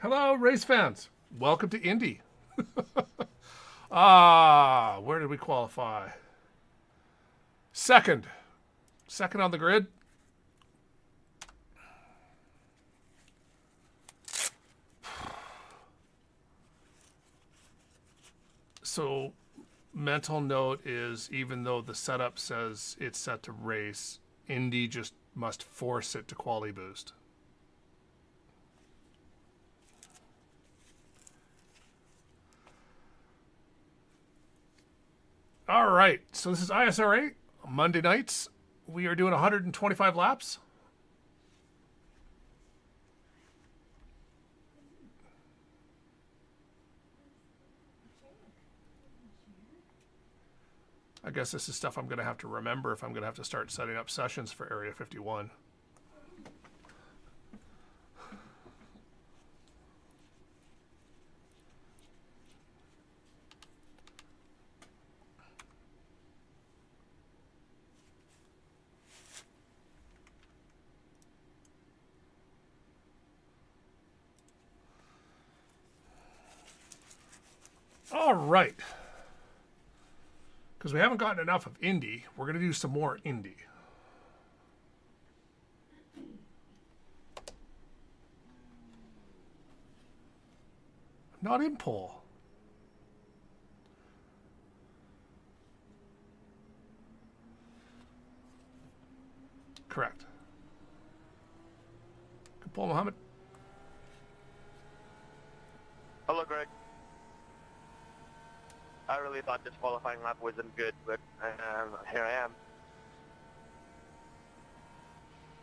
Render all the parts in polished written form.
Hello, race fans. Welcome to Indy. Where did we qualify? Second. Second on the grid. So, mental note is even though the setup says it's set to race, Indy just must force it to quali boost. All right, so this is ISRA, Monday nights. We are doing 125 laps. I guess this is stuff I'm going to have to remember if I'm going to have to start setting up sessions for Area 51. All right. Because we haven't gotten enough of Indy, we're going to do some more Indy. I'm not in pole. Correct. Good pole, Mohammed. Hello, Greg. I really thought this qualifying lap wasn't good, but here I am.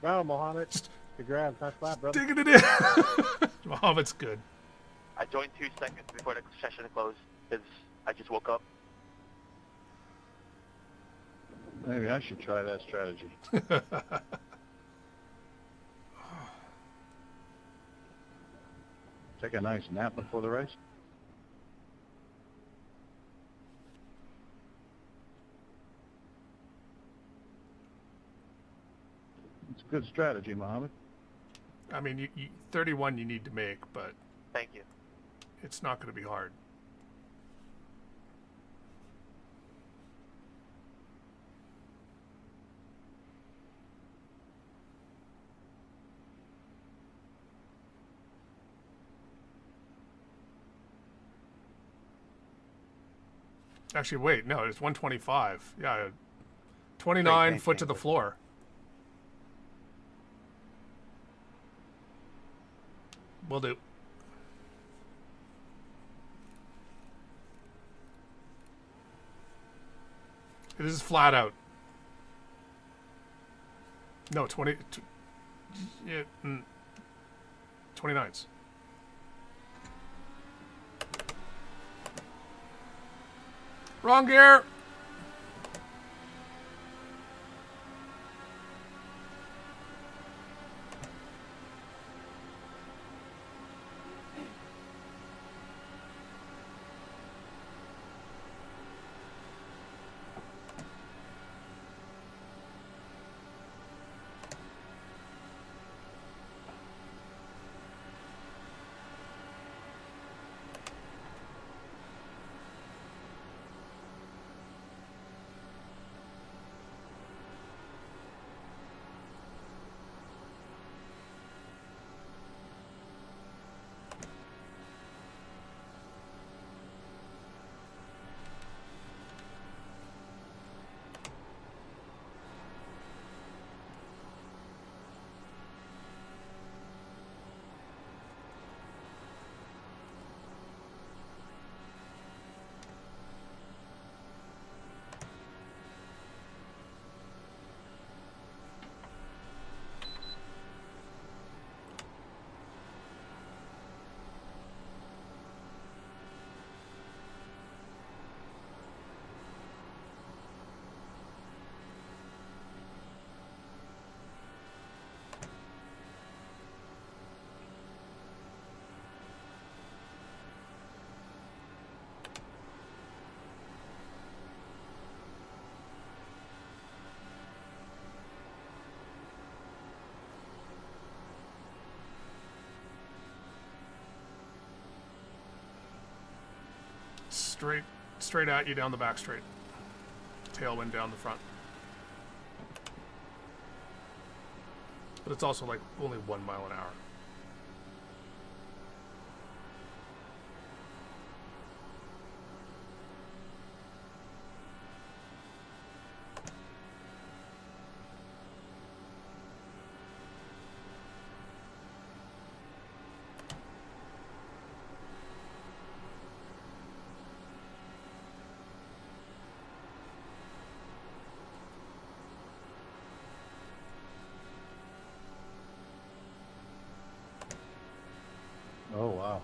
Well, Mohammed, congrats. Nice lap, brother. Digging it in. Mohammed's good. I joined 2 seconds before the session closed because I just woke up. Maybe I should try that strategy. Take a nice nap before the race. It's a good strategy, Mohammed. I mean, 31 you need to make, but Thank you. it's not going to be hard. Actually, wait, no, it's 125. Yeah, 29 Great, foot to the floor. Will do. This is flat out. No, 20. Yeah, 29s. Wrong gear. straight at you down the back straight. Tailwind down the front. But it's also like only 1 mile an hour. Oh, wow.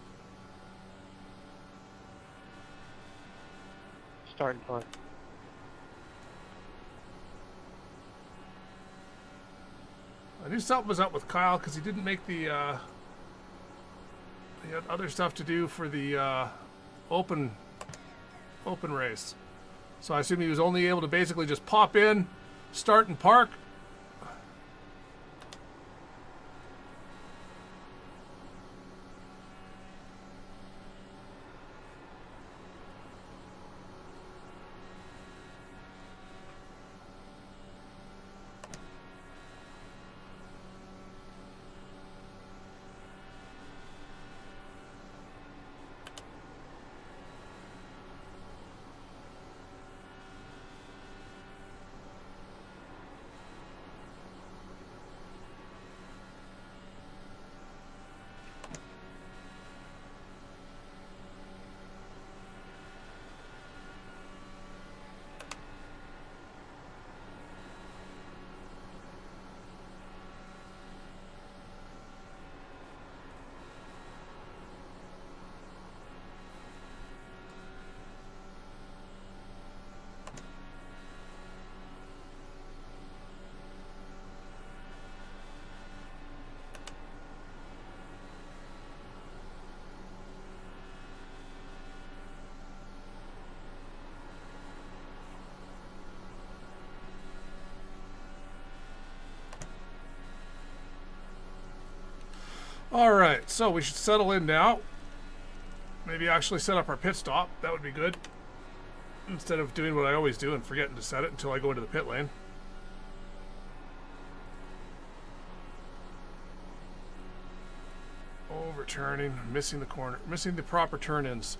Starting point. I knew something was up with Kyle because he didn't make the. He had other stuff to do for the open race, so I assume he was only able to basically just pop in, start and park. All right, so we should settle in now. Maybe actually set up our pit stop. That would be good. Instead of doing what I always do and forgetting to set it until I go into the pit lane. Overturning, missing the corner, missing the proper turn-ins.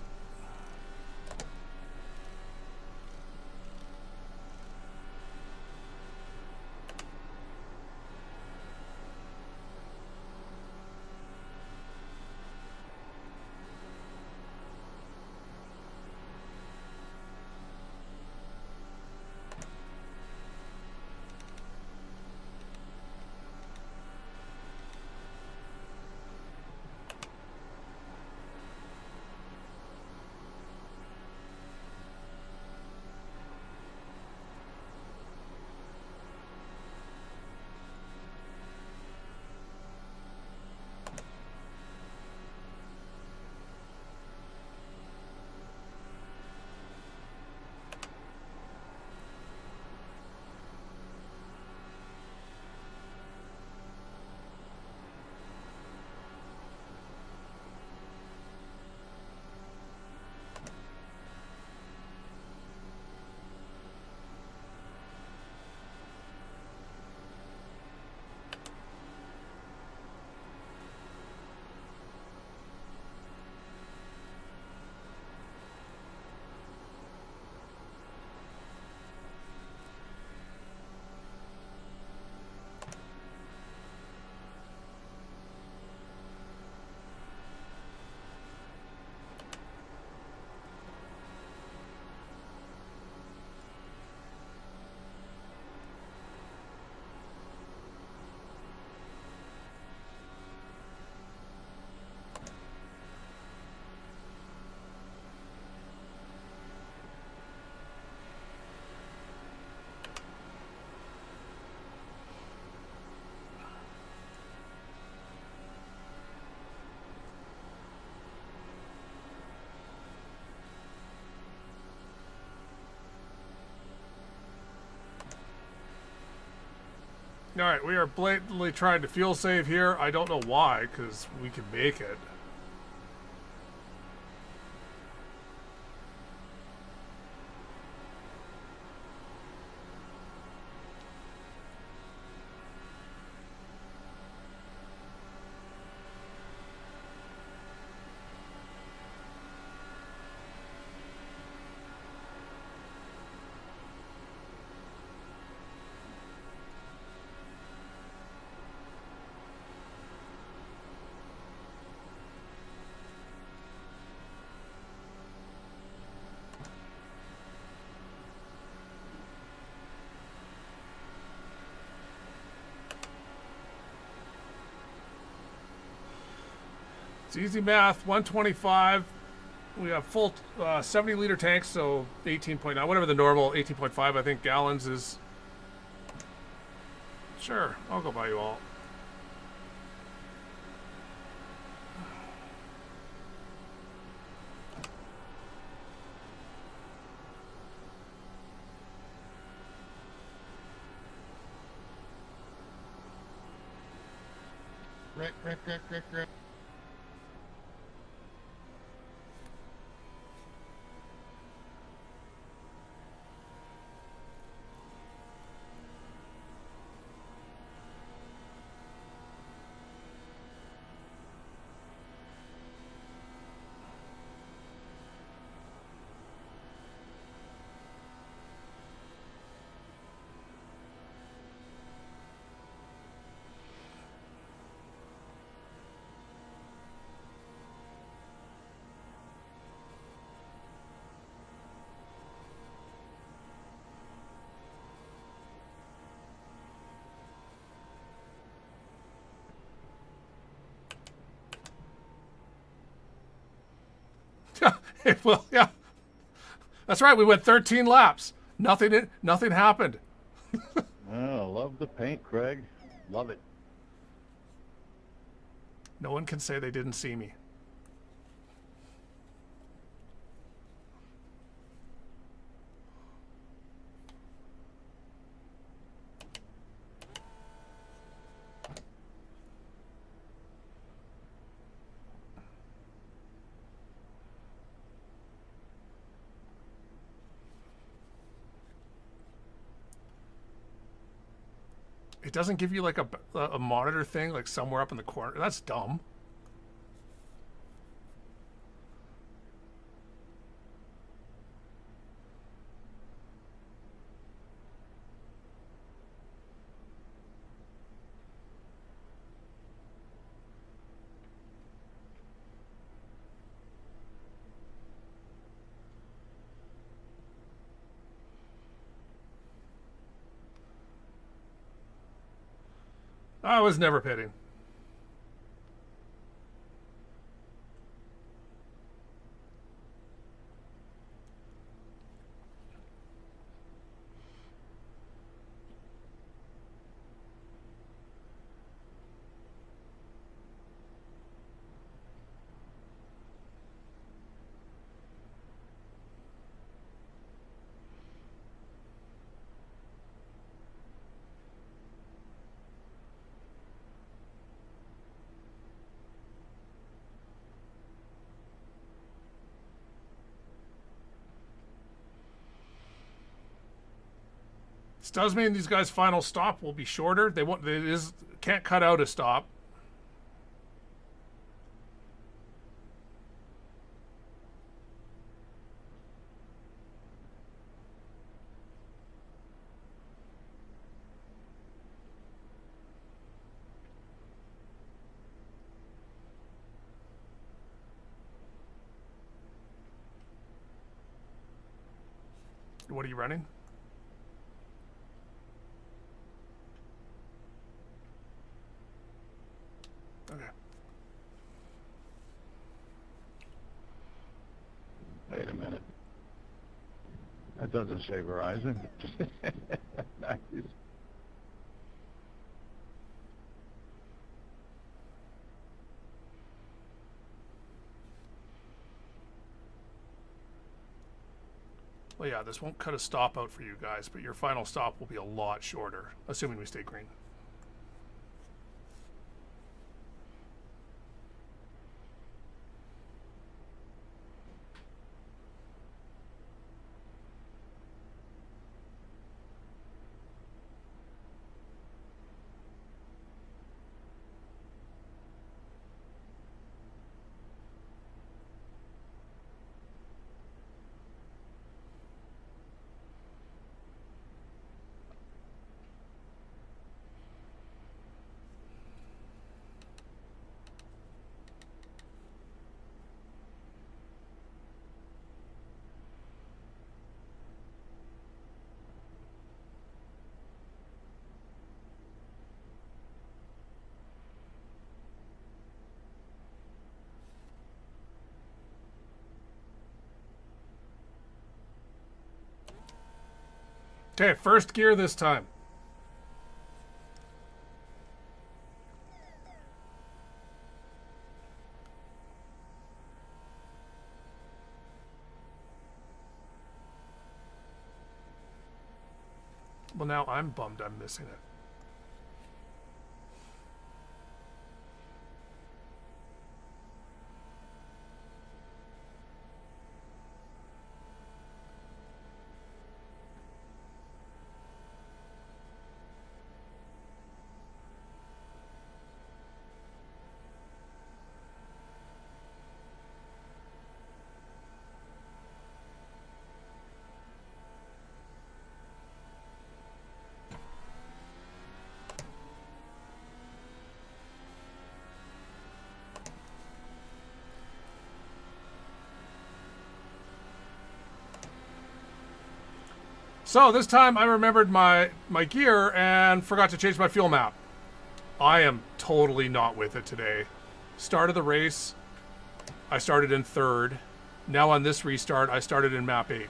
All right, we are blatantly trying to fuel save here. I don't know why, because we can make it. It's easy math. 125. We have full 70-liter tanks, so 18.9, whatever the normal 18.5, I think, gallons is. Sure, I'll go buy you all. Rick. Well, yeah. That's right. We went 13 laps. Nothing happened. Oh, love the paint, Craig. Love it. No one can say they didn't see me. It doesn't give you like a monitor thing like somewhere up in the corner. That's dumb. I was never pitting. This does mean these guys' final stop will be shorter. They won't. Can't cut out a stop. What are you running? Okay. Wait a minute. That doesn't say Verizon. Nice. Well, yeah, this won't cut a stop out for you guys, but your final stop will be a lot shorter, assuming we stay green. Okay, first gear this time. Well, now I'm bummed I'm missing it. So this time I remembered my gear and forgot to change my fuel map. I am totally not with it today. Start of the race, I started in 3rd. Now on this restart, I started in map 8.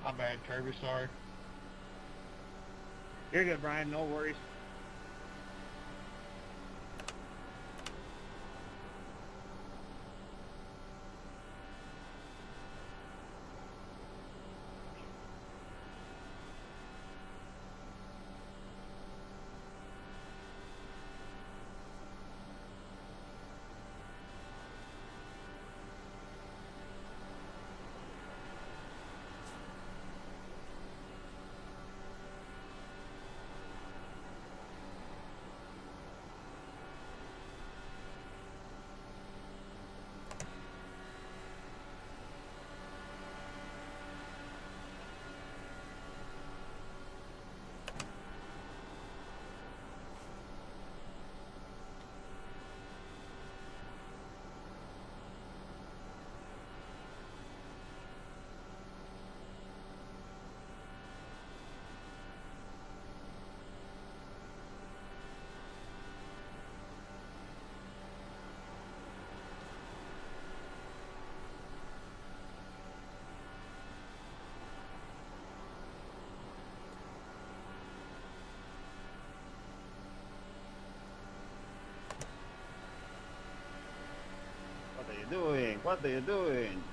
My bad, Kirby. Sorry. You're good, Brian. No worries. What are you doing? What are you doing?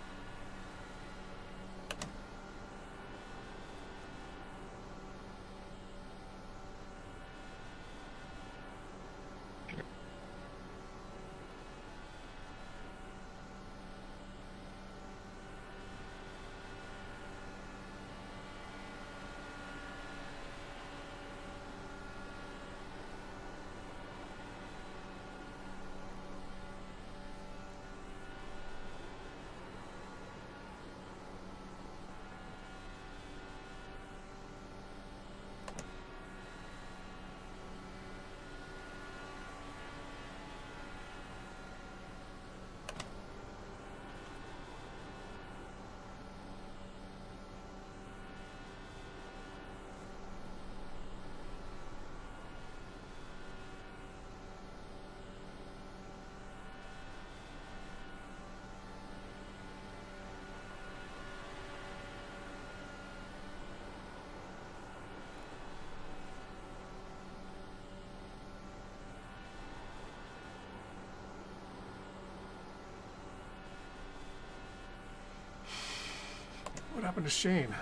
What happened to Shane?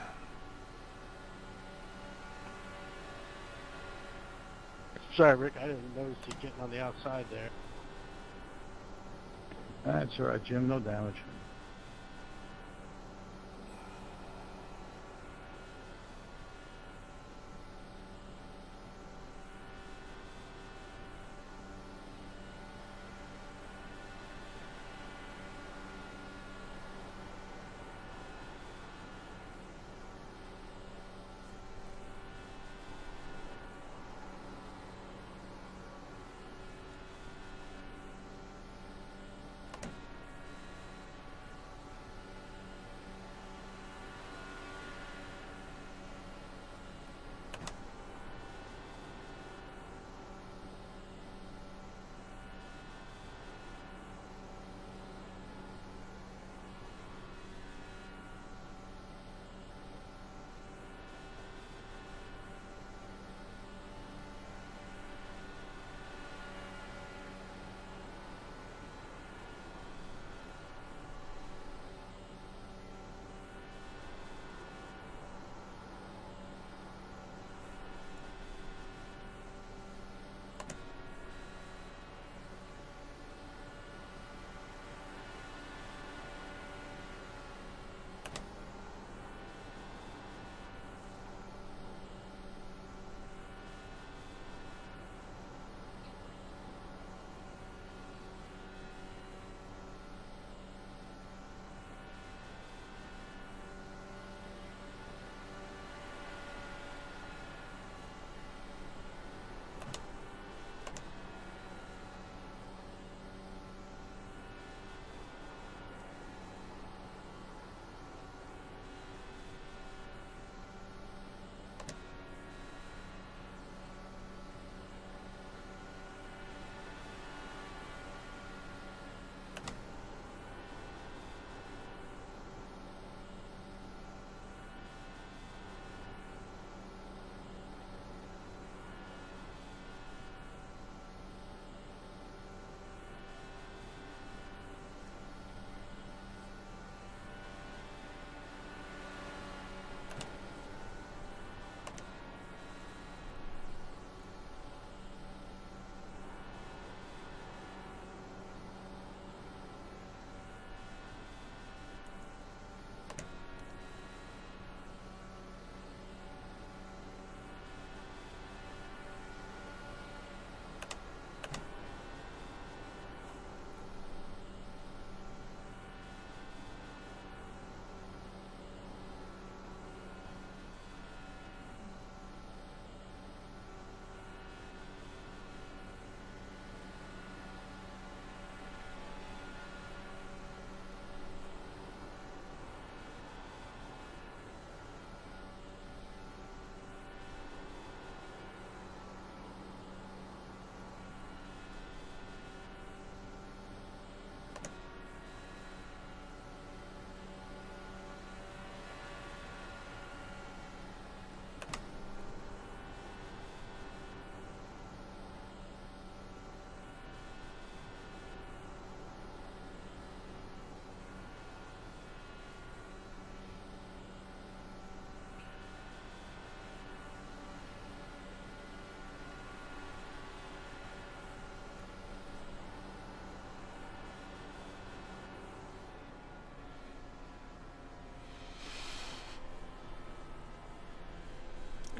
Sorry, Rick. I didn't notice you getting on the outside there. That's all right, Jim. No damage.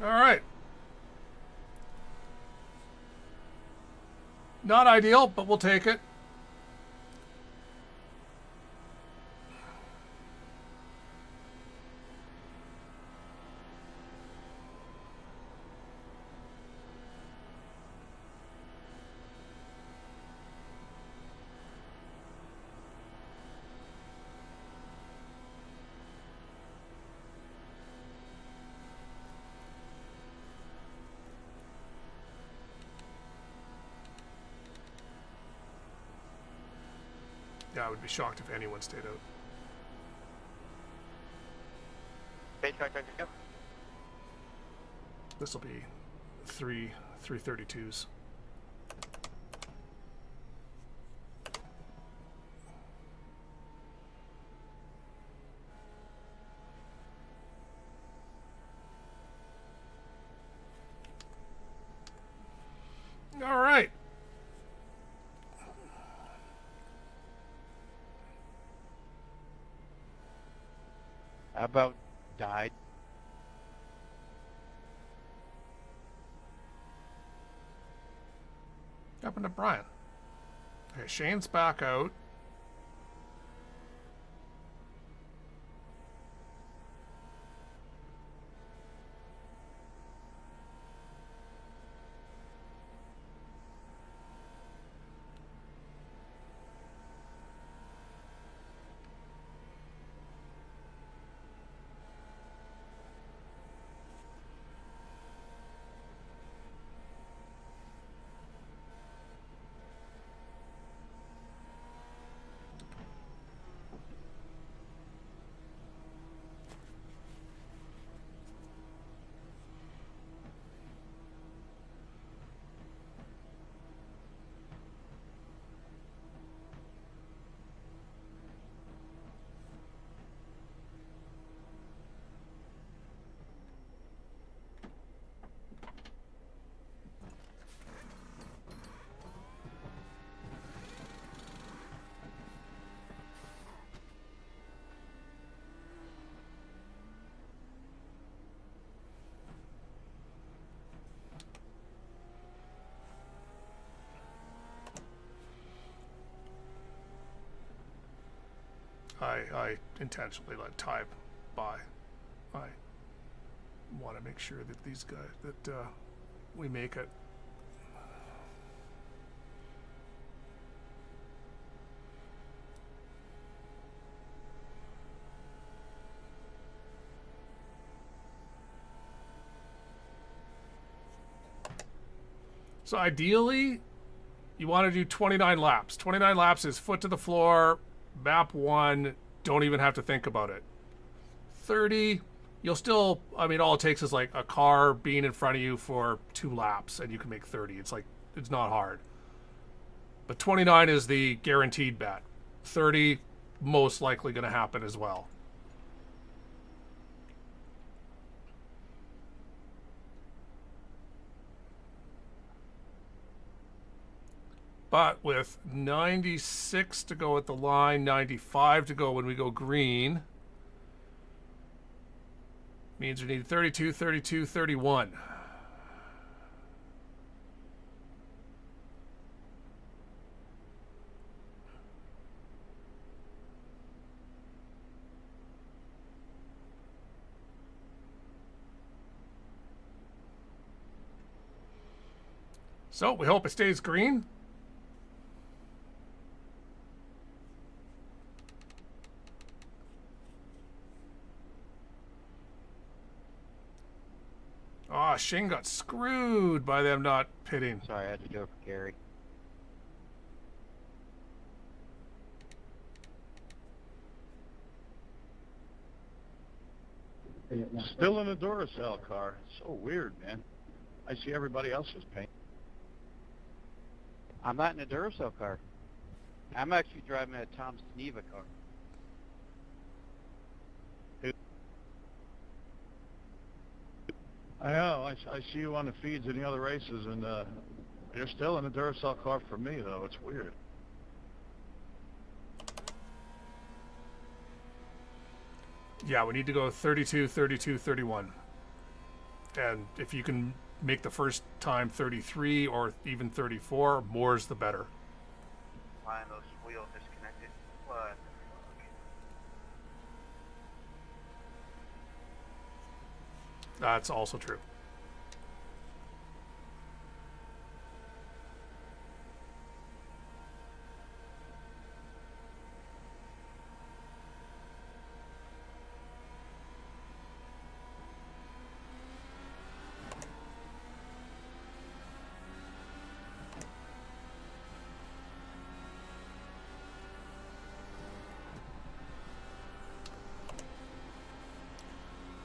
All right. Not ideal, but we'll take it. Yeah, I would be shocked if anyone stayed out. Pace car, turn to go. This will be 332s. All right. How about died? What happened to Brian? Okay, Shane's back out. I intentionally let Ty by. I want to make sure that these guys, that we make it. So ideally, you want to do 29 laps. 29 laps is foot to the floor, map 1, don't even have to think about it. 30, you'll still, I mean, all it takes is like a car being in front of you for 2 laps and you can make 30. It's like, it's not hard. But 29 is the guaranteed bet. 30, most likely going to happen as well. But with 96 to go at the line, 95 to go when we go green, means we need 32, 32, 31. So we hope it stays green. Oh, Shane got screwed by them not pitting. Sorry, I had to do it for Gary. Still in a Duracell car. So weird, man. I see everybody else's paint. I'm not in a Duracell car. I'm actually driving a Tom Sneva car. I know. I see you on the feeds in the other races, and you're still in a Duracell car for me, though. It's weird. Yeah, we need to go 32, 32, 31. And if you can make the first time 33 or even 34, more's the better. Find those wheels disconnected. What? That's also true.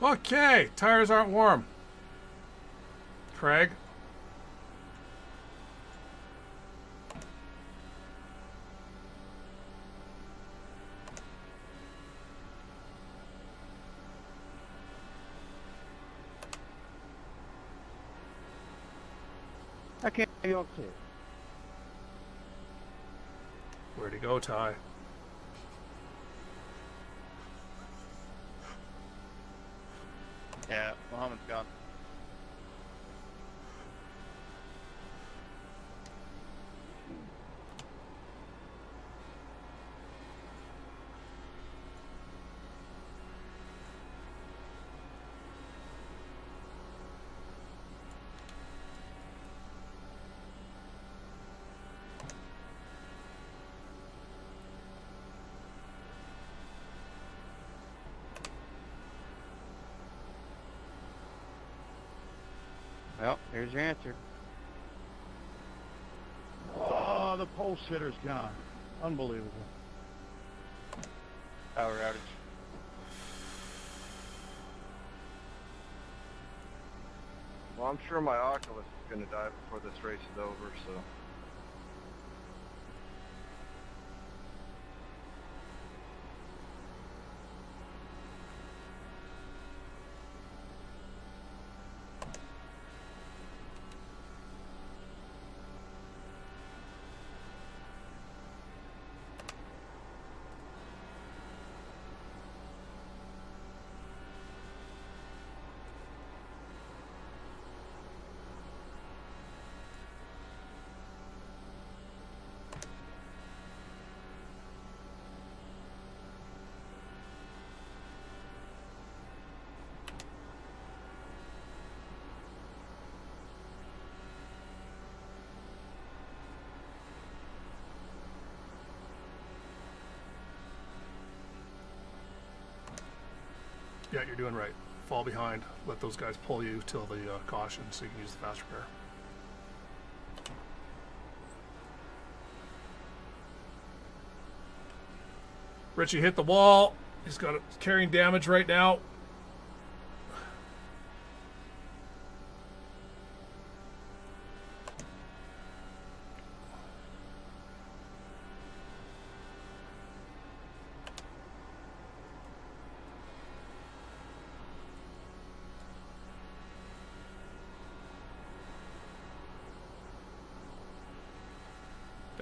Okay, tires aren't warm. Craig. I can't you don't see it. Where'd he go, Ty? Yeah, Mohammed's gone. Well, here's your answer. Oh, the pulse hitter's gone. Unbelievable. Power outage. Well, I'm sure my Oculus is going to die before this race is over, so. Yeah, you're doing right. Fall behind. Let those guys pull you till the caution so you can use the fast repair. Richie hit the wall. He's got carrying damage right now.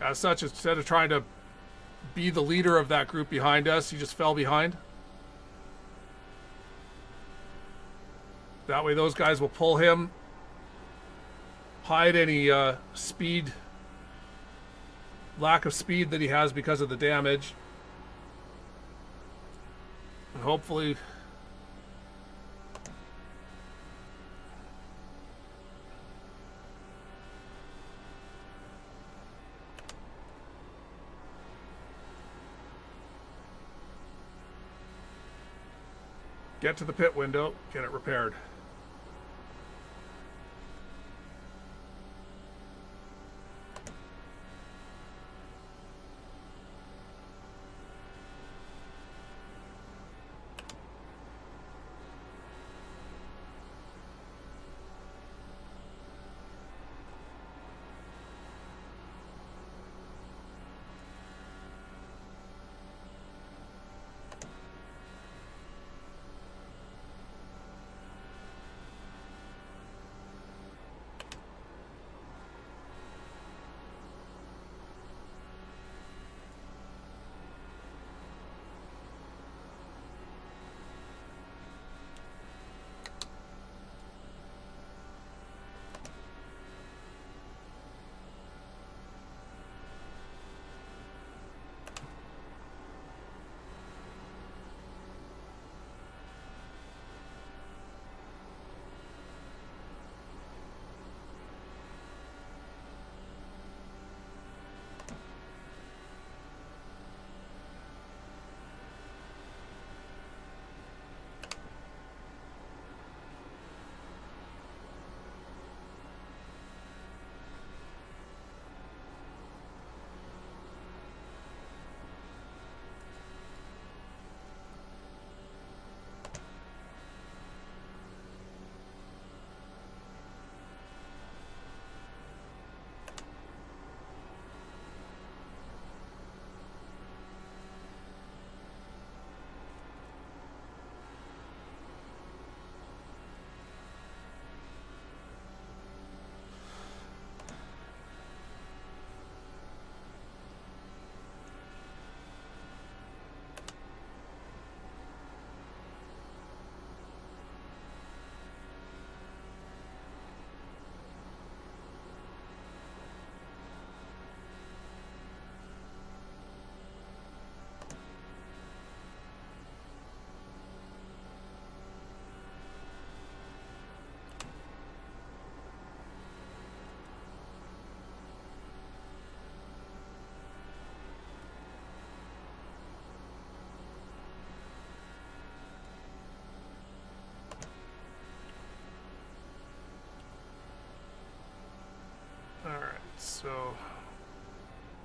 As such, instead of trying to be the leader of that group behind us, he just fell behind. That way those guys will pull him, hide any speed, lack of speed that he has because of the damage. And hopefully get to the pit window, get it repaired.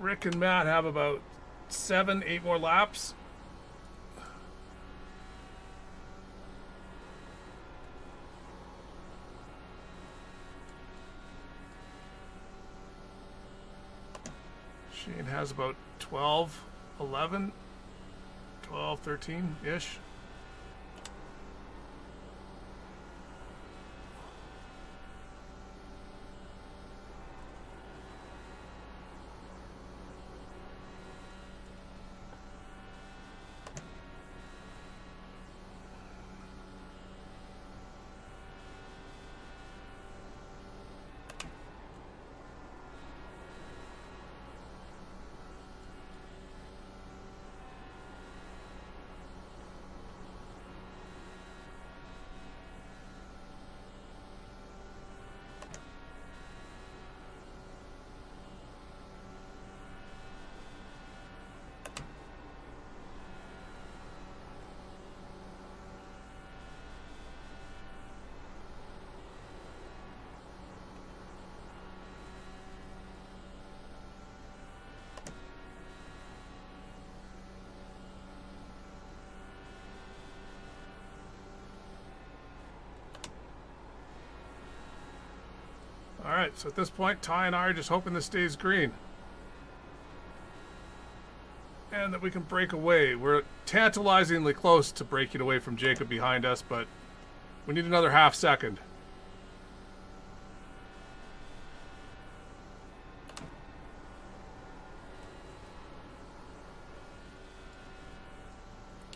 Rick and Matt have about 7, 8 more laps. Shane has about 12, 11, 12, 13-ish. Alright, so at this point, Ty and I are just hoping this stays green. And that we can break away. We're tantalizingly close to breaking away from Jacob behind us, but we need another half second.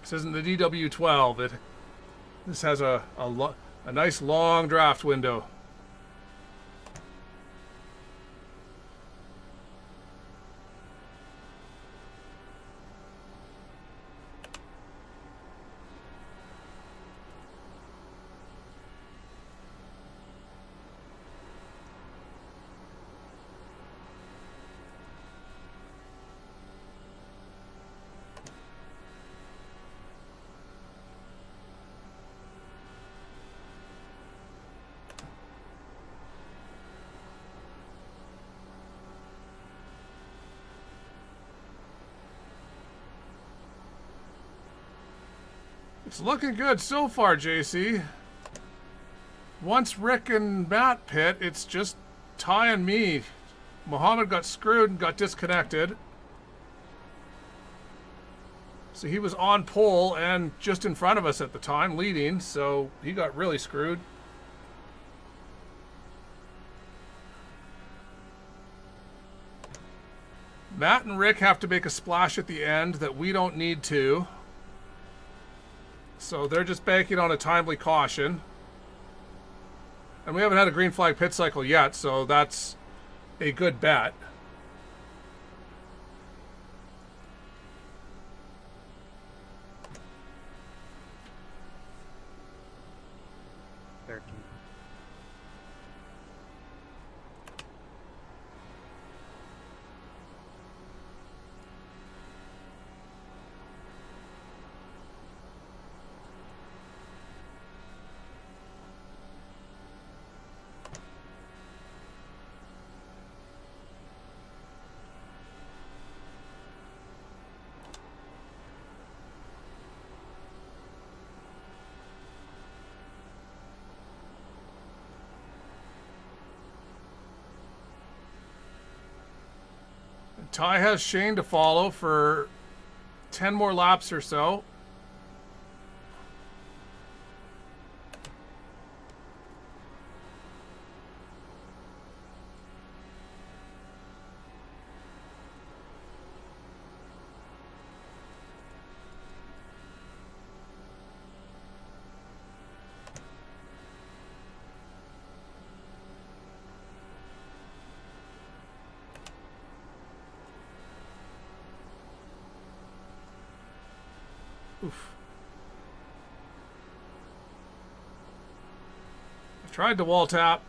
This isn't the DW12. This has a nice long draft window. It's looking good so far, JC. Once Rick and Matt pit, it's just Ty and me. Mohammed got screwed and got disconnected. So he was on pole and just in front of us at the time, leading, so he got really screwed. Matt and Rick have to make a splash at the end that we don't need to. So they're just banking on a timely caution. And we haven't had a green flag pit cycle yet, so that's a good bet. Ty has Shane to follow for 10 more laps or so. Oof. I tried to wall tap.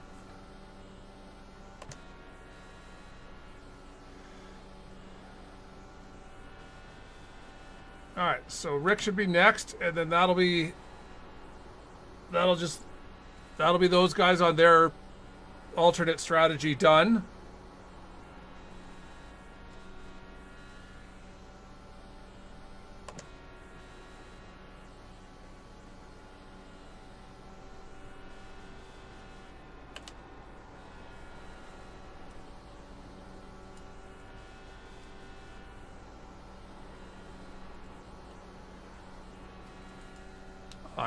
Alright, so Rick should be next, and then that'll be those guys on their alternate strategy done.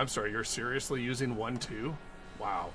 I'm sorry, you're seriously using 1-2? Wow.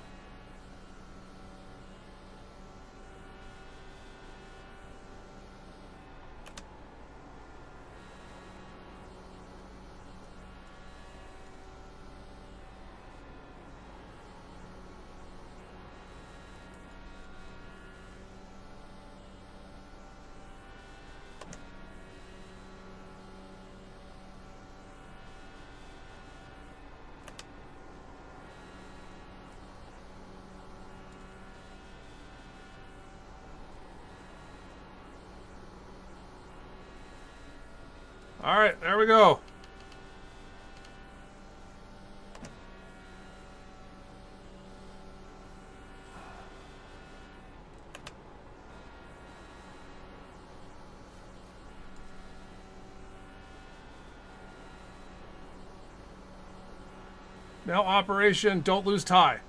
All right, there we go. Now Operation Don't Lose Tie.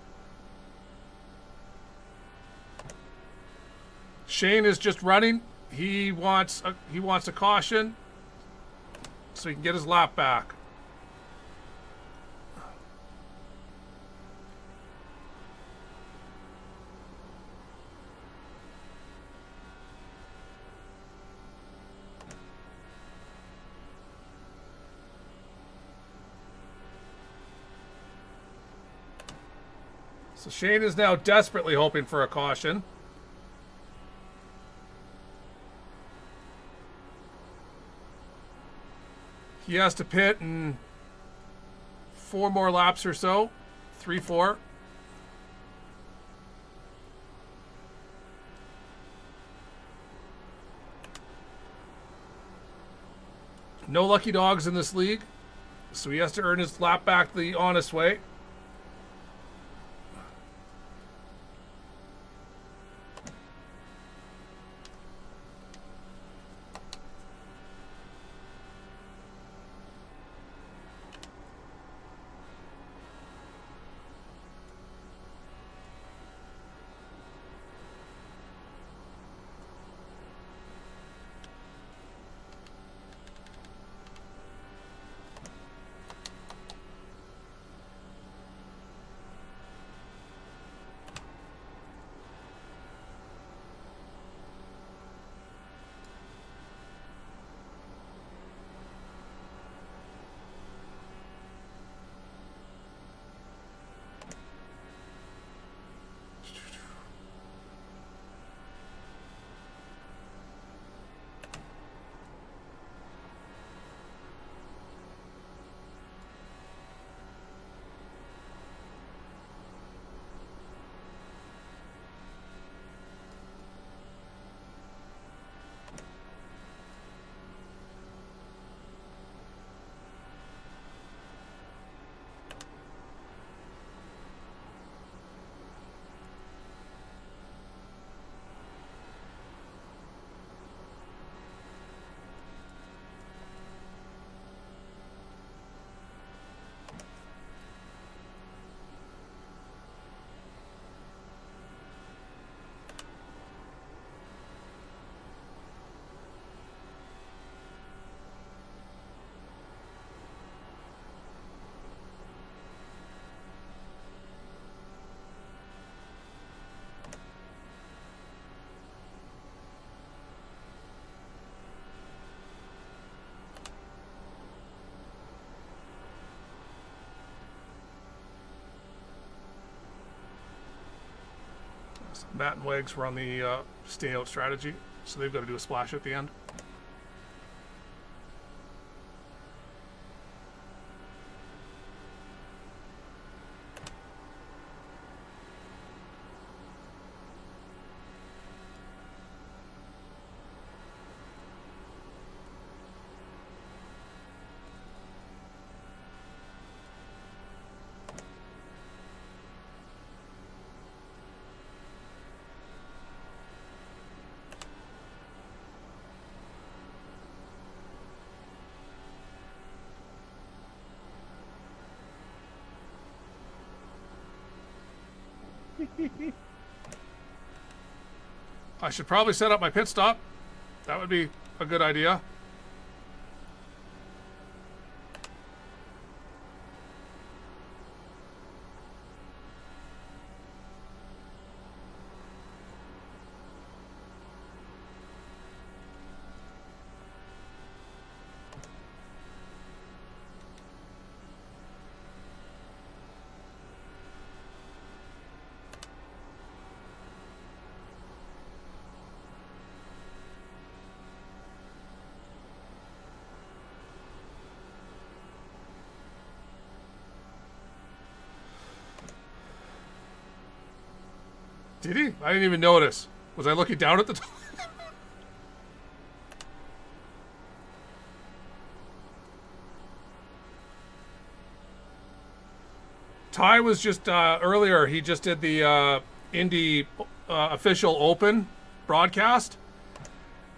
Shane is just running. He wants a caution so he can get his lap back. So Shane is now desperately hoping for a caution. He has to pit in 4 more laps or so. 3, 4. No lucky dogs in this league, so he has to earn his lap back the honest way. Matt and Wags were on the stay out strategy, so they've got to do a splash at the end. I should probably set up my pit stop. That would be a good idea. Did he? I didn't even notice. Was I looking down at the top? Ty was just earlier. He just did the Indy official Open broadcast,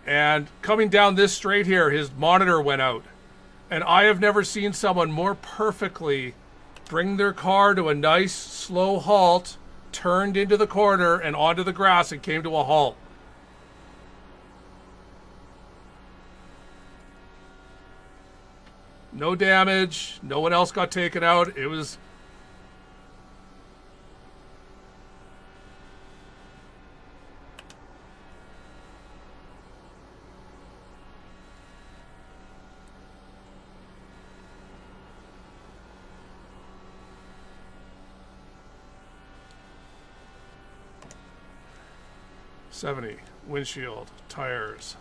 and coming down this straight here, his monitor went out, and I have never seen someone more perfectly bring their car to a nice slow halt, turned into the corner and onto the grass, and came to a halt. No damage. No one else got taken out. It was. $70, windshield, tires.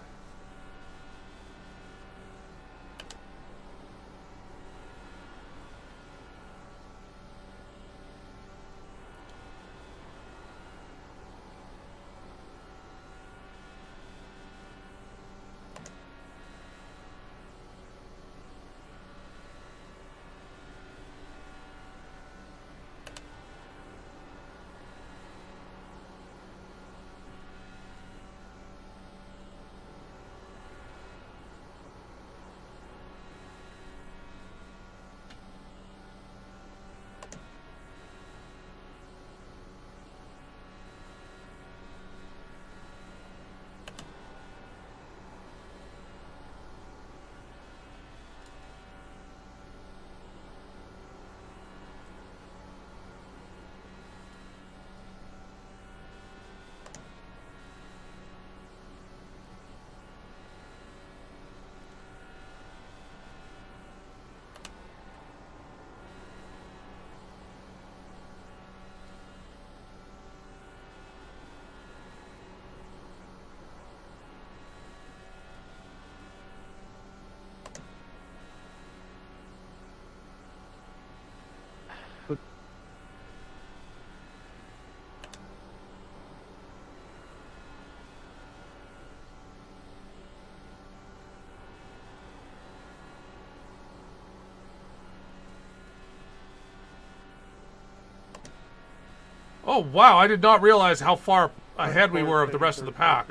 Oh, wow. I did not realize how far ahead we were of the rest of the pack.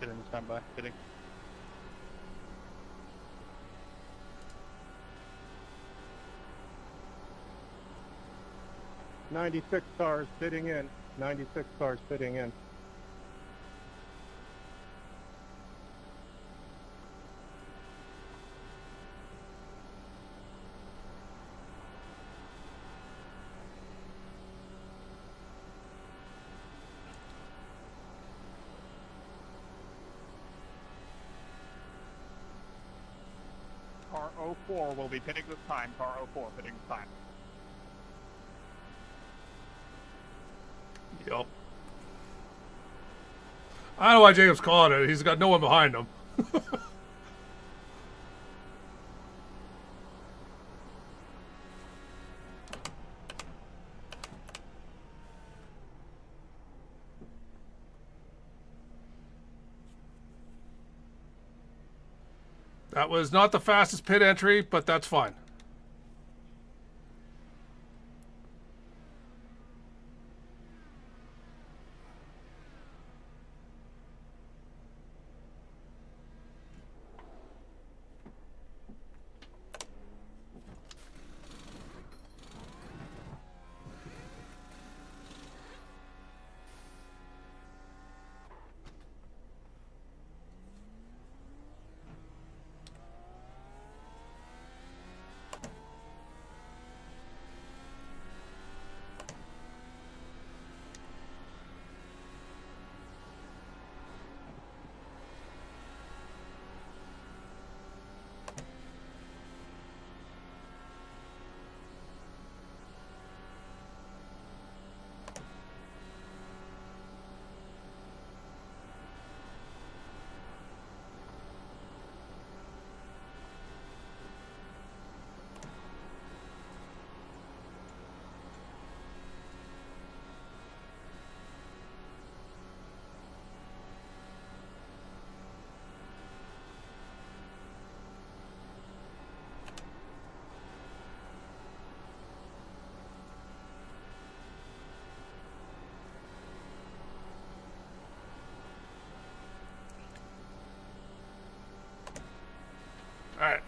Hitting, stand by, hitting. '96 cars sitting in. 96 cars sitting in. Car 04 will be pitting this time. Car 04 pitting this time. Yep. I don't know why Jacob's calling it. He's got no one behind him. That was not the fastest pit entry, but that's fine.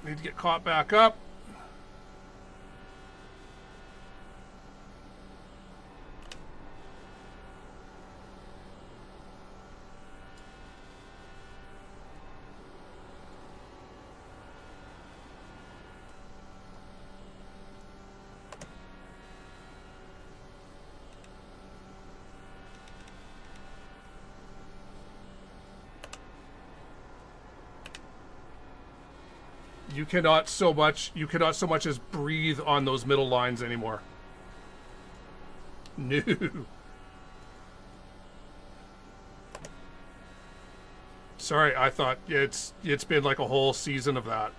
need to get caught back up. You cannot so much as breathe on those middle lines anymore. No. Sorry, I thought it's been like a whole season of that.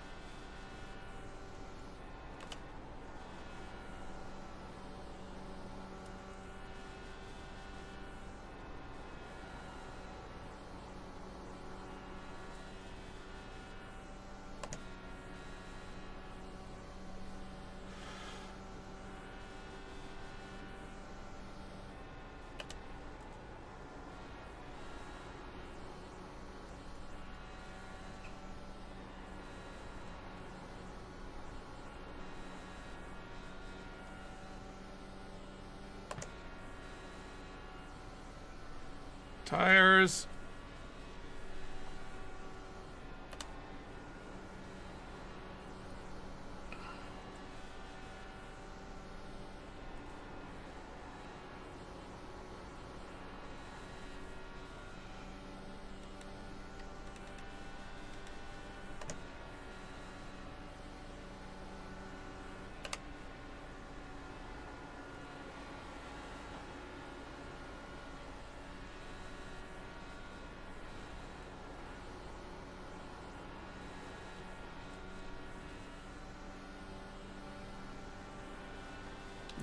Tires.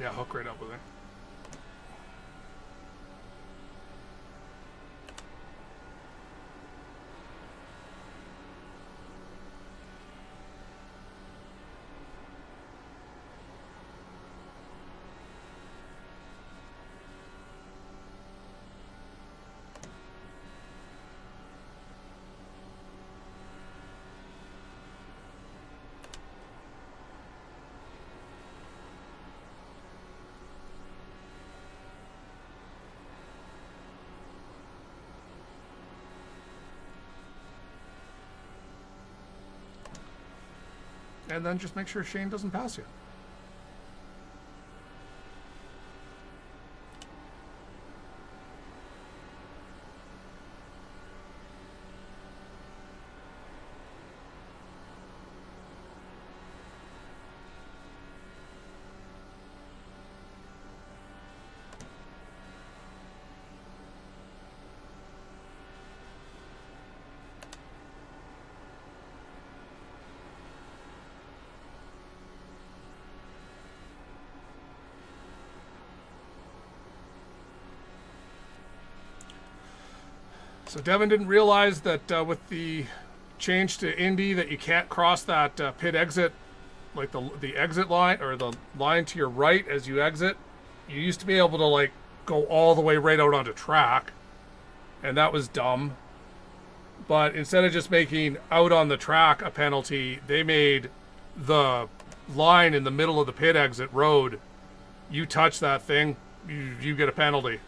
Yeah, hook right up with it. And then just make sure Shane doesn't pass you. So Devin didn't realize that with the change to Indy that you can't cross that pit exit, like the exit line or the line to your right as you exit. You used to be able to like go all the way right out onto track, and that was dumb. But instead of just making out on the track a penalty, they made the line in the middle of the pit exit road. You touch that thing, you get a penalty.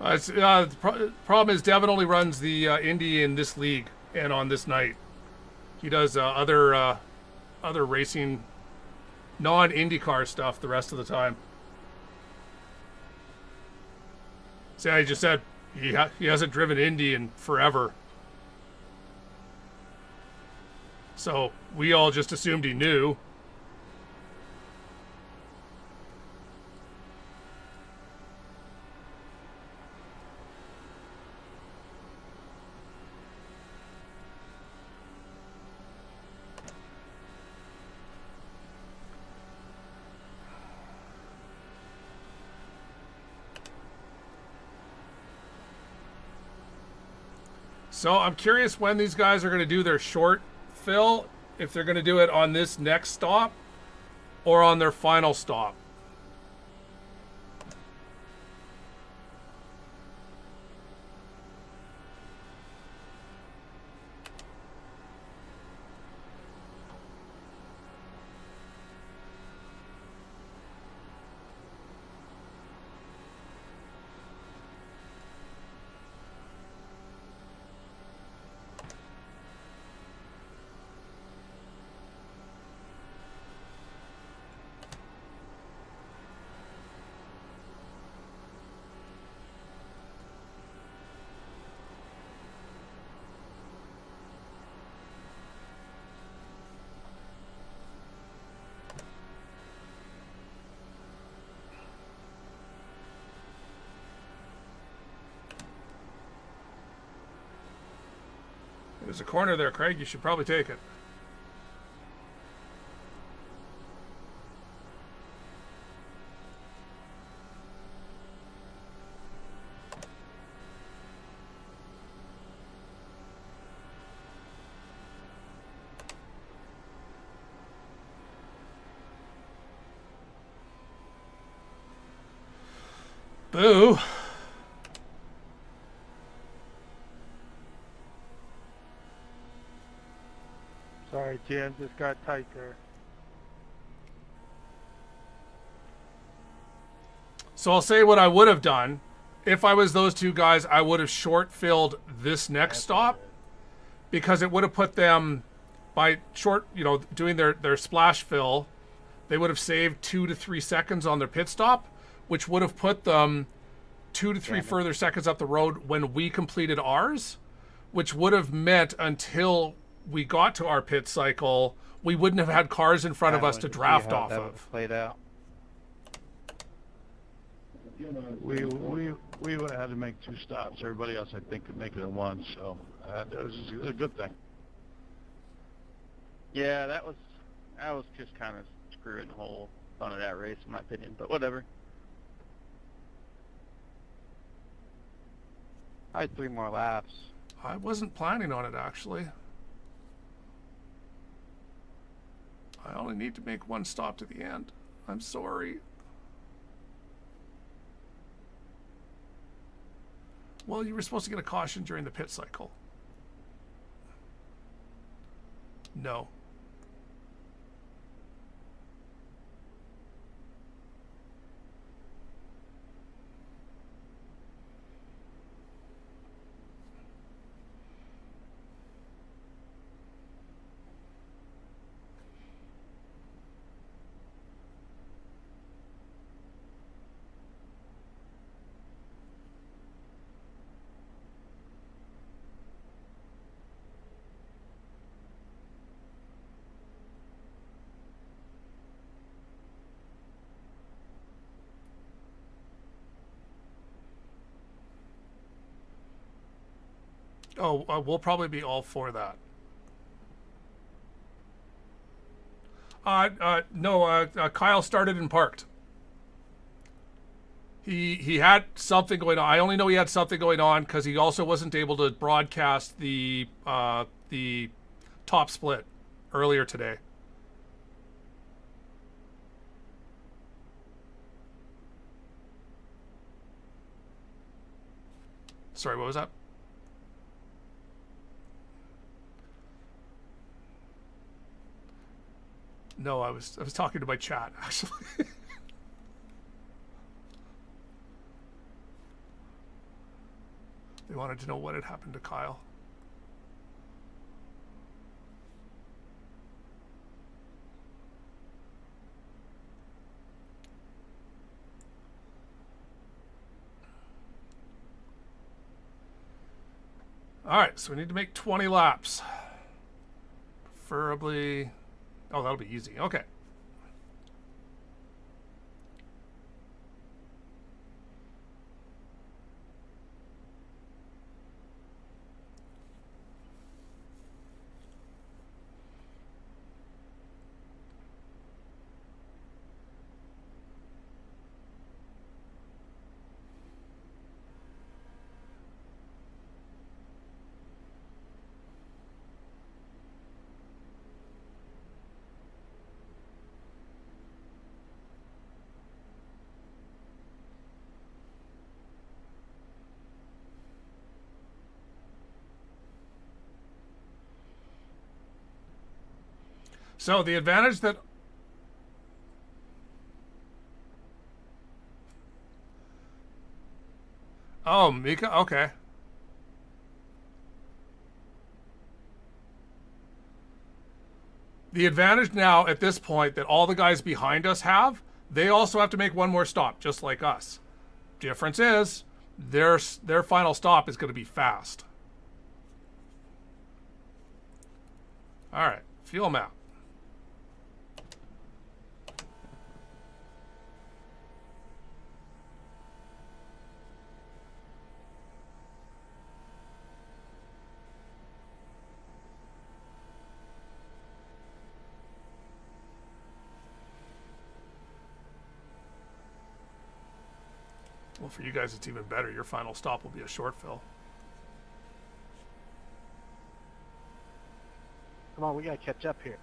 The problem is Devin only runs the Indy in this league and on this night. He does other racing, non-IndyCar stuff the rest of the time. See, I just said he hasn't driven Indy in forever. So we all just assumed he knew. So I'm curious when these guys are going to do their short fill, if they're going to do it on this next stop or on their final stop. There's a corner there, Craig. You should probably take it. Boo. Sorry, Jim, just got tight there. So I'll say what I would have done. If I was those two guys, I would have short filled this next stop because it would have put them by short, doing their splash fill. They would have saved 2 to 3 seconds on their pit stop, which would have put them 2 to 3 further seconds up the road when we completed ours, which would have meant until we got to our pit cycle, we wouldn't have had cars in front of us to draft off of. Played out. We would have had to make 2 stops. Everybody else, I think, could make it in 1. So that was a good thing. Yeah, that was just kind of screwing the whole fun of that race, in my opinion. But whatever. I had 3 more laps. I wasn't planning on it, actually. I only need to make 1 stop to the end. I'm sorry. Well, you were supposed to get a caution during the pit cycle. No. Oh, we'll probably be all for that. No, Kyle started and parked. He had something going on. I only know he had something going on because he also wasn't able to broadcast the top split earlier today. Sorry, what was that? No, I was talking to my chat, actually. They wanted to know what had happened to Kyle. All right, so we need to make 20 laps. Preferably... Oh, that'll be easy. Okay. So the advantage that... Oh, Mika, okay. The advantage now at this point that all the guys behind us have, they also have to make one more stop, just like us. Difference is, their final stop is going to be fast. All right, fuel map. Well, for you guys, it's even better. Your final stop will be a short fill. Come on, we gotta catch up here.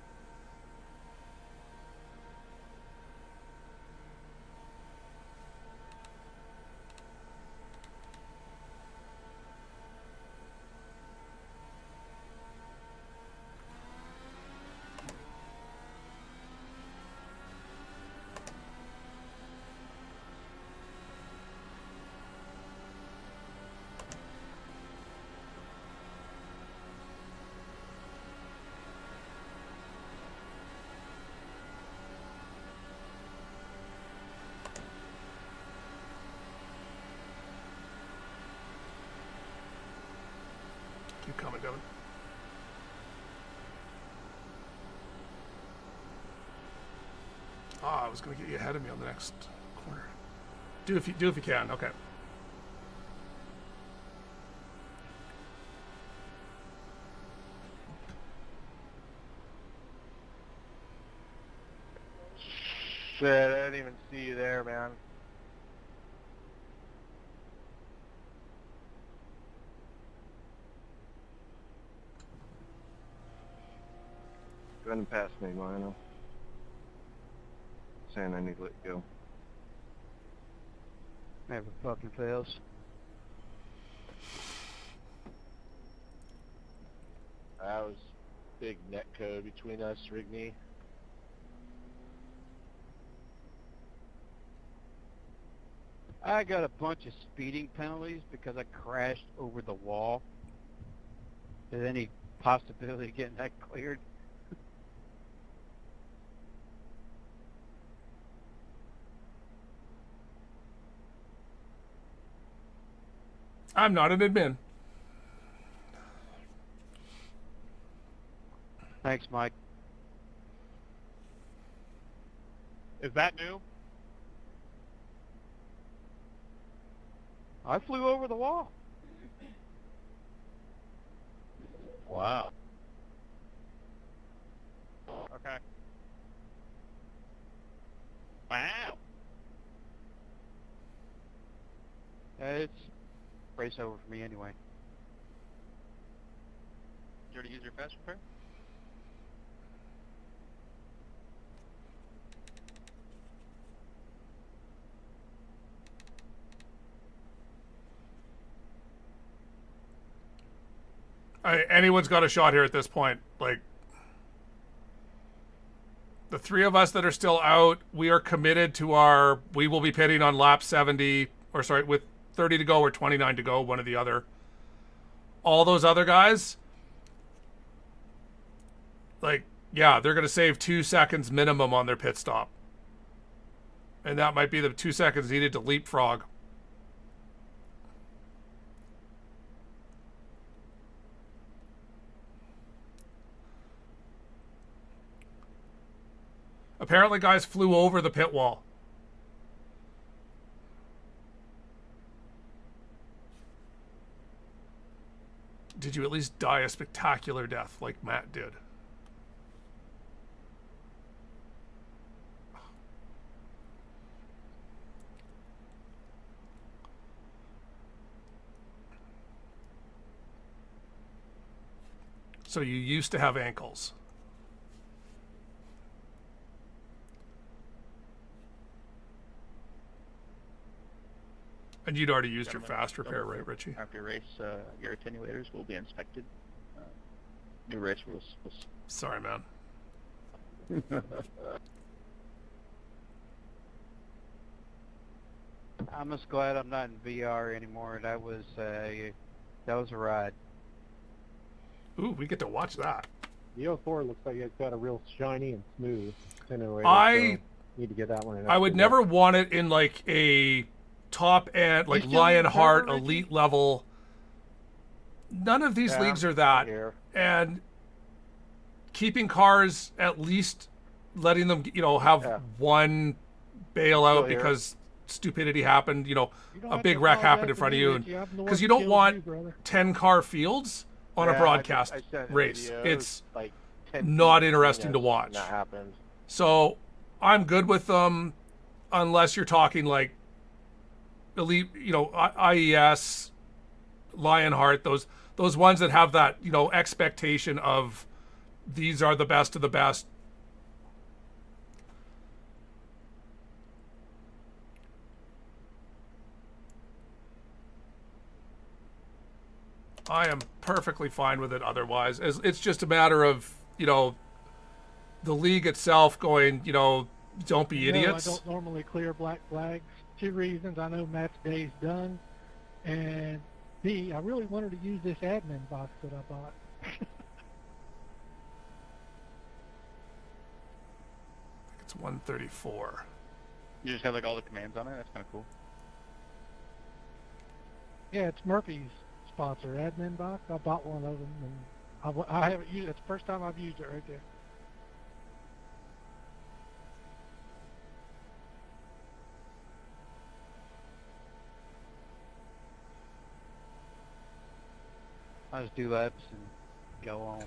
Keep coming, Devin. Ah, I was going to get you ahead of me on the next corner. Do if you can. Okay. Shit, I didn't even see you there, man. Go ahead and pass me, Lionel. Saying I need to let you go. Never fucking fails. That was big net code between us, Rigney. I got a bunch of speeding penalties because I crashed over the wall. Is there any possibility of getting that cleared? I'm not an admin. Thanks, Mike. Is that new? I flew over the wall. Wow. Okay. Wow. It's race over for me anyway. Did you already use your fast repair? Anyone's got a shot here at this point. Like, the three of us that are still out, we are committed to our... We will be pitting on lap 70, or sorry, with 30 to go or 29 to go, one or the other. All those other guys, like, yeah, they're going to save 2 seconds minimum on their pit stop. And that might be the 2 seconds needed to leapfrog. Apparently, guys flew over the pit wall. Did you at least die a spectacular death like Matt did? So you used to have ankles. And you'd already used your fast repair, right, Richie? After your race, your attenuators will be inspected. New race rules. Sorry, man. I'm just glad I'm not in VR anymore. That was a ride. Ooh, we get to watch that. The 04 looks like it's got a real shiny and smooth attenuator. I need to get that one. I would never want it in like a top end, like Lionheart elite level. None of these leagues are that. And keeping cars, at least letting them, you know, have one bailout because stupidity happened, you know, a big wreck happened in front of you, because you don't want 10 car fields on a broadcast race. It's like not interesting to watch. That happened. So I'm good with them unless you're talking like elite, you know, IES, Lionheart, those ones that have that, you know, expectation of these are the best of the best. I am perfectly fine with it otherwise. It's just a matter of, you know, the league itself going, you know, don't be idiots. I don't normally clear black flags. 2 reasons. I know Matt's day's done. And B, I really wanted to use this admin box that I bought. It's 134. You just have like all the commands on it. That's kind of cool. Yeah, it's Murphy's sponsor, admin box. I bought one of them, and I haven't used it. It's the first time I've used it right there. I just do laps and go on.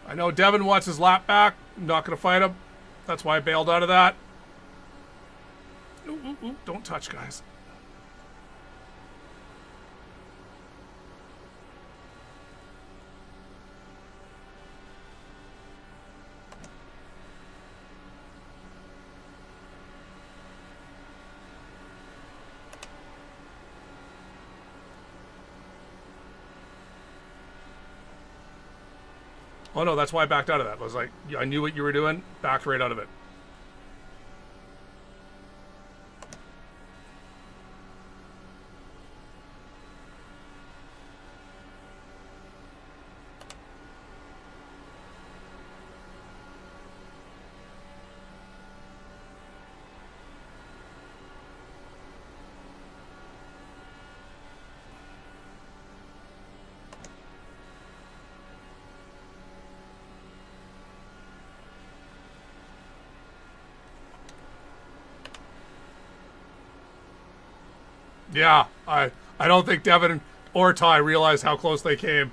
I know Devin wants his lap back. I'm not going to fight him. That's why I bailed out of that. Ooh, ooh, ooh. Don't touch, guys. Oh no, that's why I backed out of that. I was like, yeah, I knew what you were doing, backed right out of it. Yeah, I don't think Devin or Ty realized how close they came.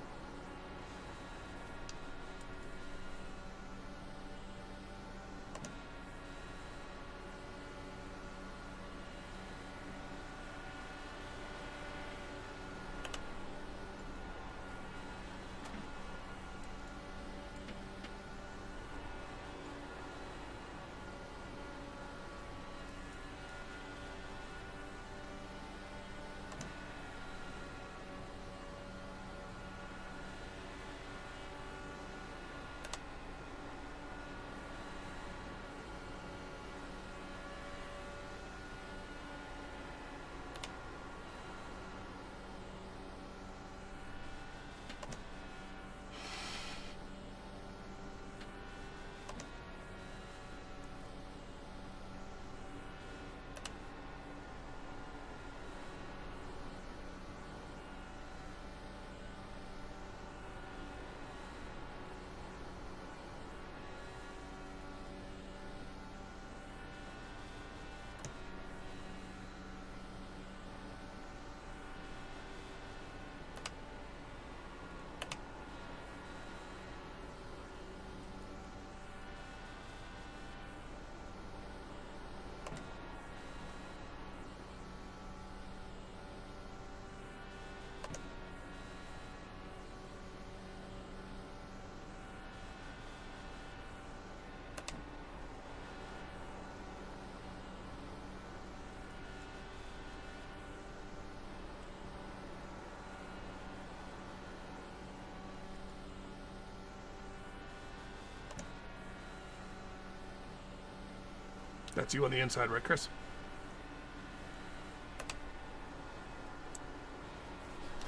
That's you on the inside, right, Chris?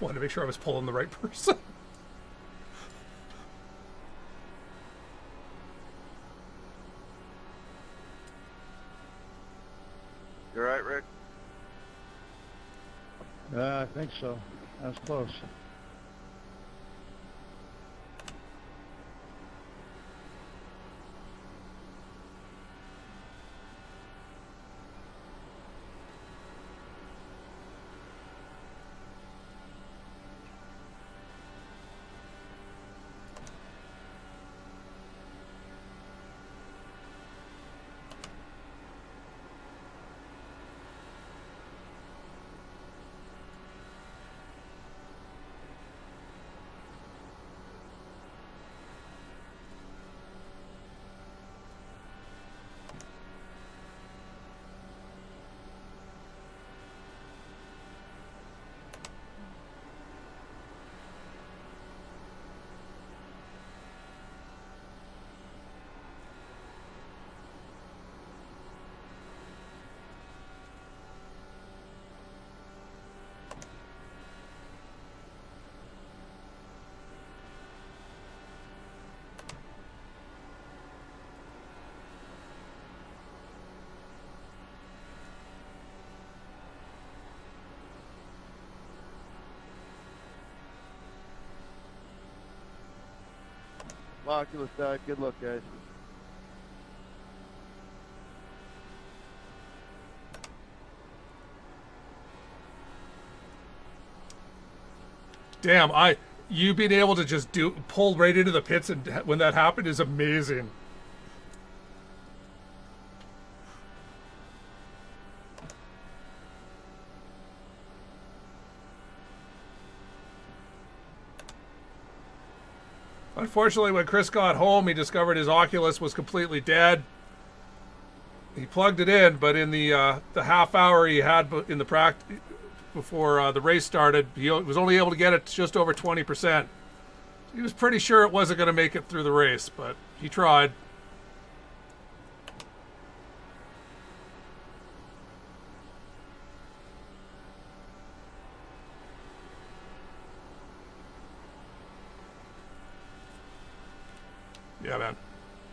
Wanted to make sure I was pulling the right person. You alright, Rick? I think so. That's close. Oculus died. Good luck, guys. Damn, you being able to just pull right into the pits and when that happened is amazing. Unfortunately, when Chris got home, he discovered his Oculus was completely dead. He plugged it in, but in the half hour he had in the practice before the race started, he was only able to get it just over 20%. He was pretty sure it wasn't going to make it through the race, but he tried. Yeah, man.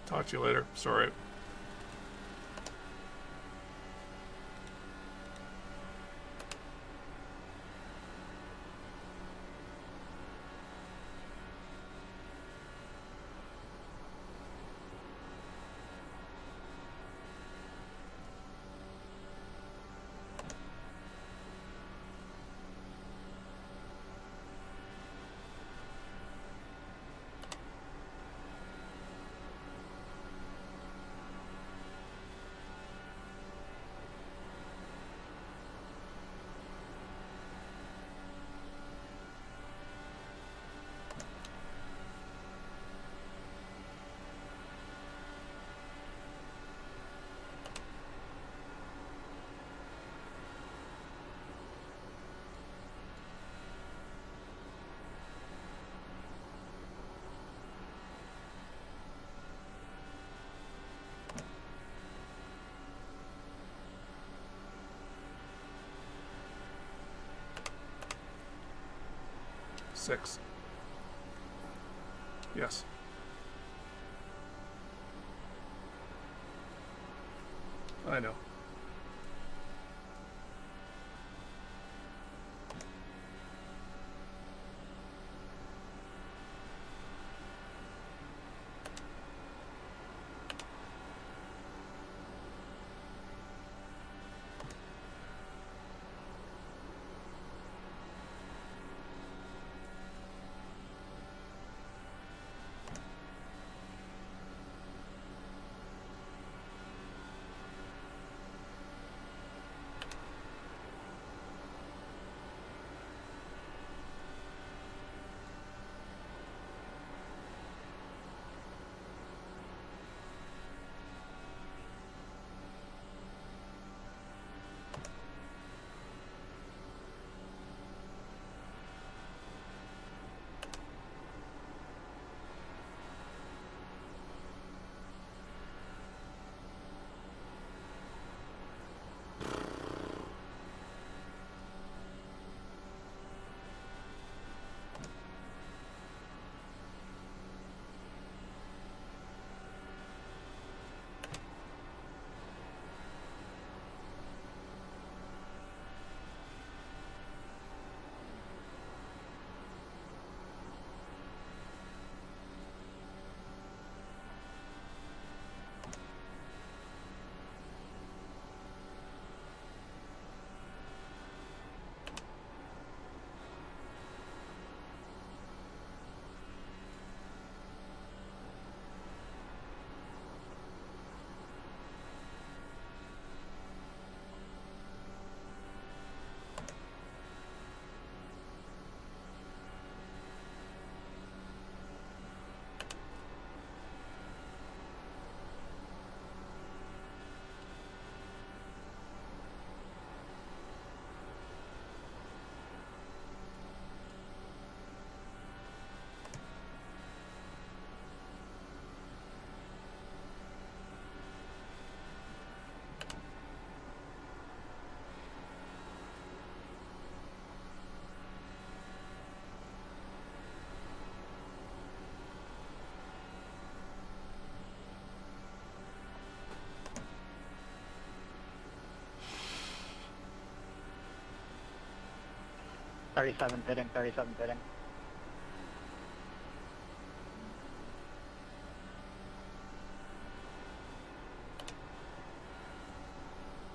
Talk to you later. Sorry. 6. Yes. I know. Thirty-seven pitting. 37 pitting.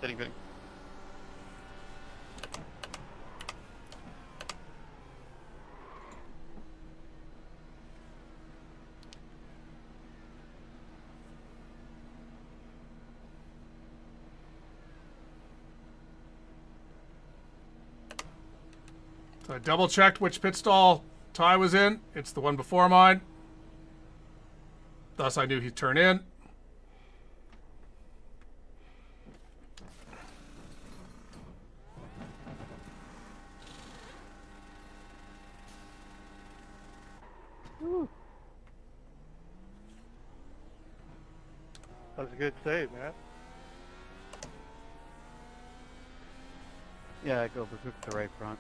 Pitting. So I double checked which pit stall Ty was in. It's the one before mine. Thus I knew he'd turn in. That was a good save, man. Yeah, I go for the right front.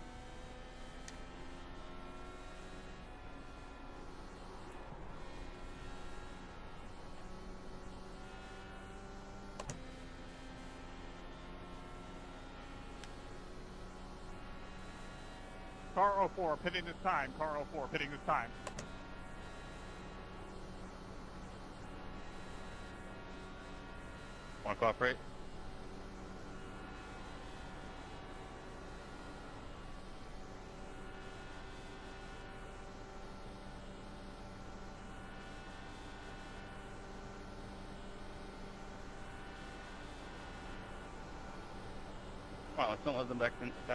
Car 04, pitting this time. Car 04, pitting this time. Want to cooperate? Wow, let's not let them back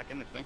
in this thing.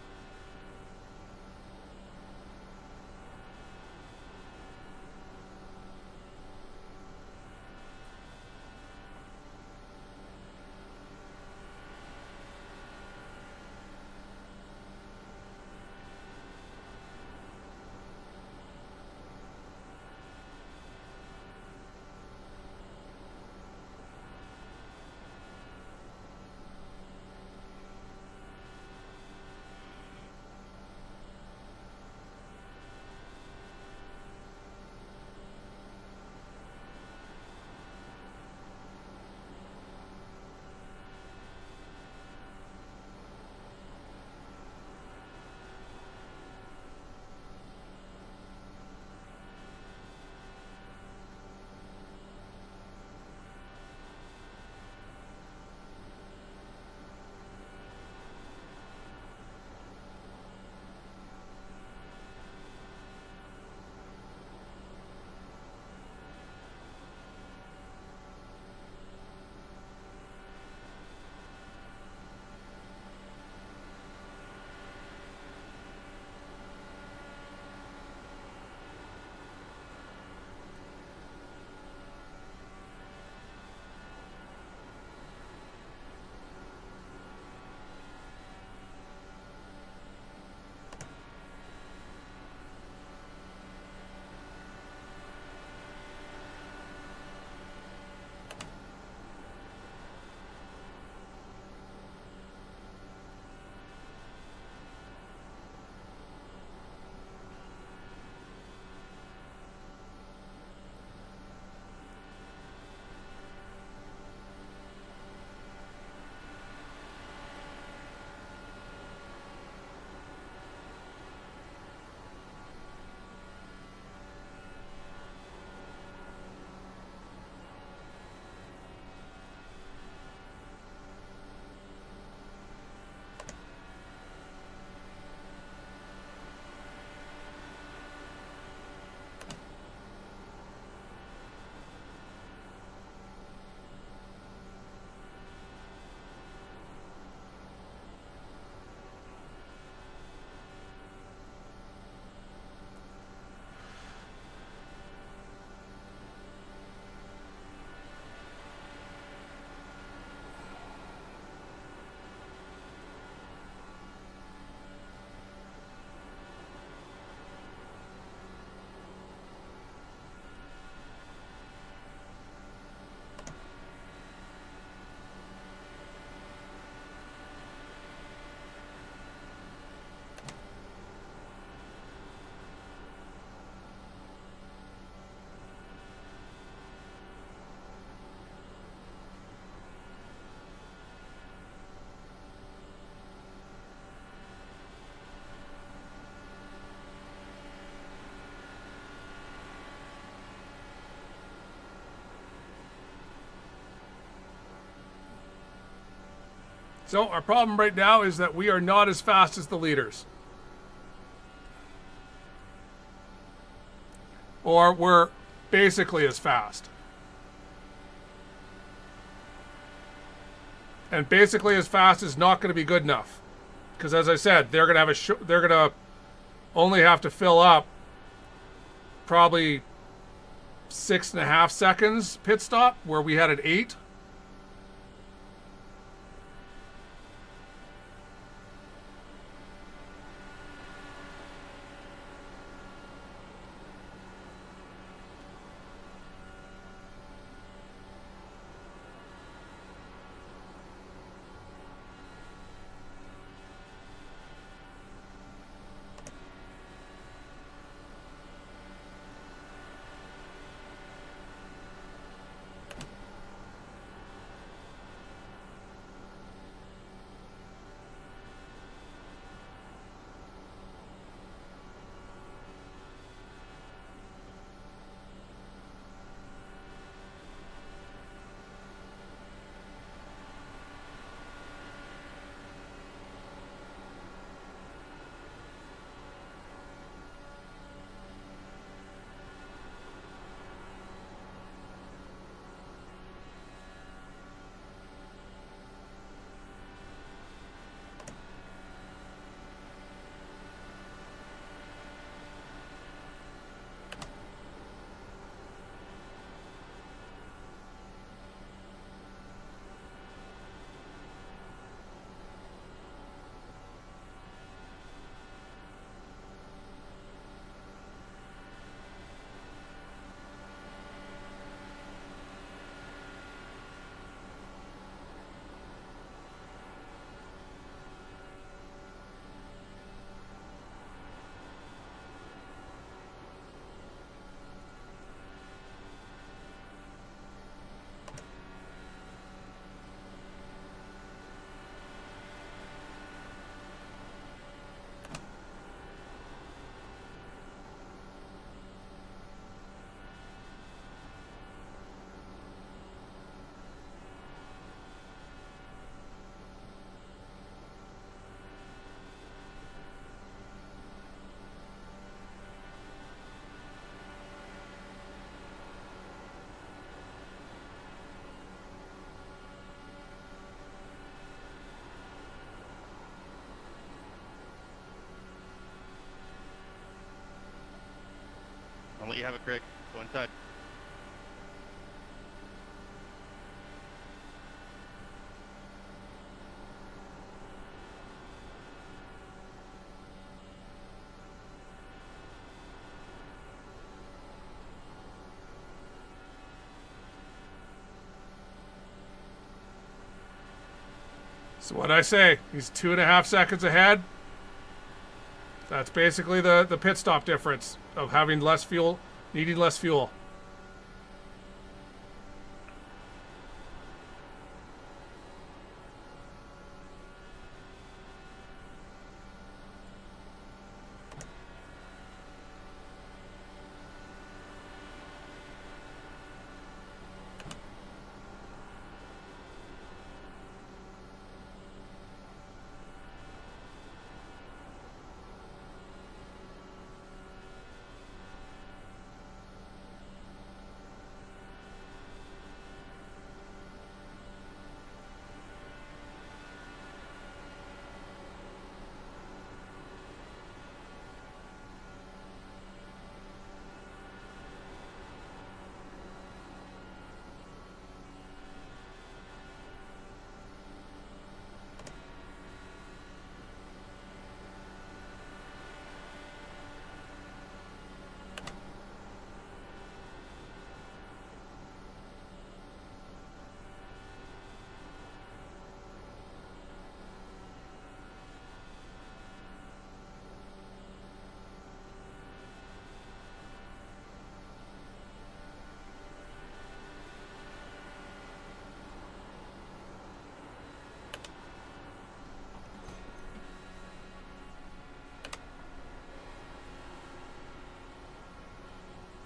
So our problem right now is that we are not as fast as the leaders. Or we're basically as fast. And basically as fast is not going to be good enough. Because as I said, they're going to have they're going to only have to fill up probably 6.5 seconds pit stop, where we had an 8. I'll let you have it, Craig. Go inside. So what I say, he's 2.5 seconds ahead. That's basically the pit stop difference of having less fuel, needing less fuel.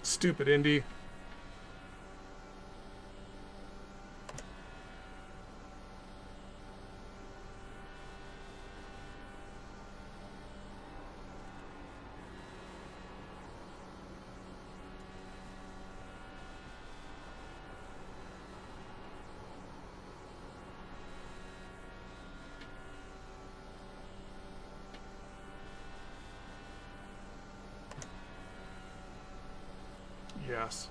Stupid Indy. Yes.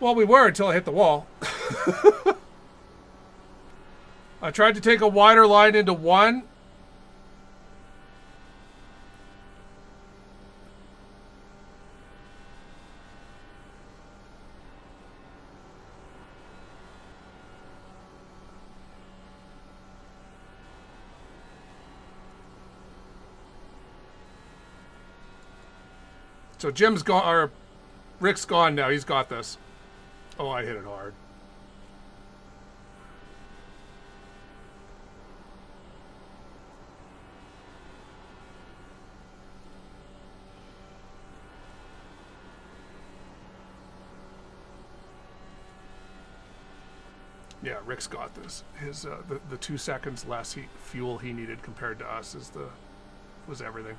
Well, we were until I hit the wall. I tried to take a wider line into one. So Jim's gone, or Rick's gone now. He's got this. Oh, I hit it hard. Yeah, Rick's got this. His the 2 seconds less fuel he needed compared to us was everything.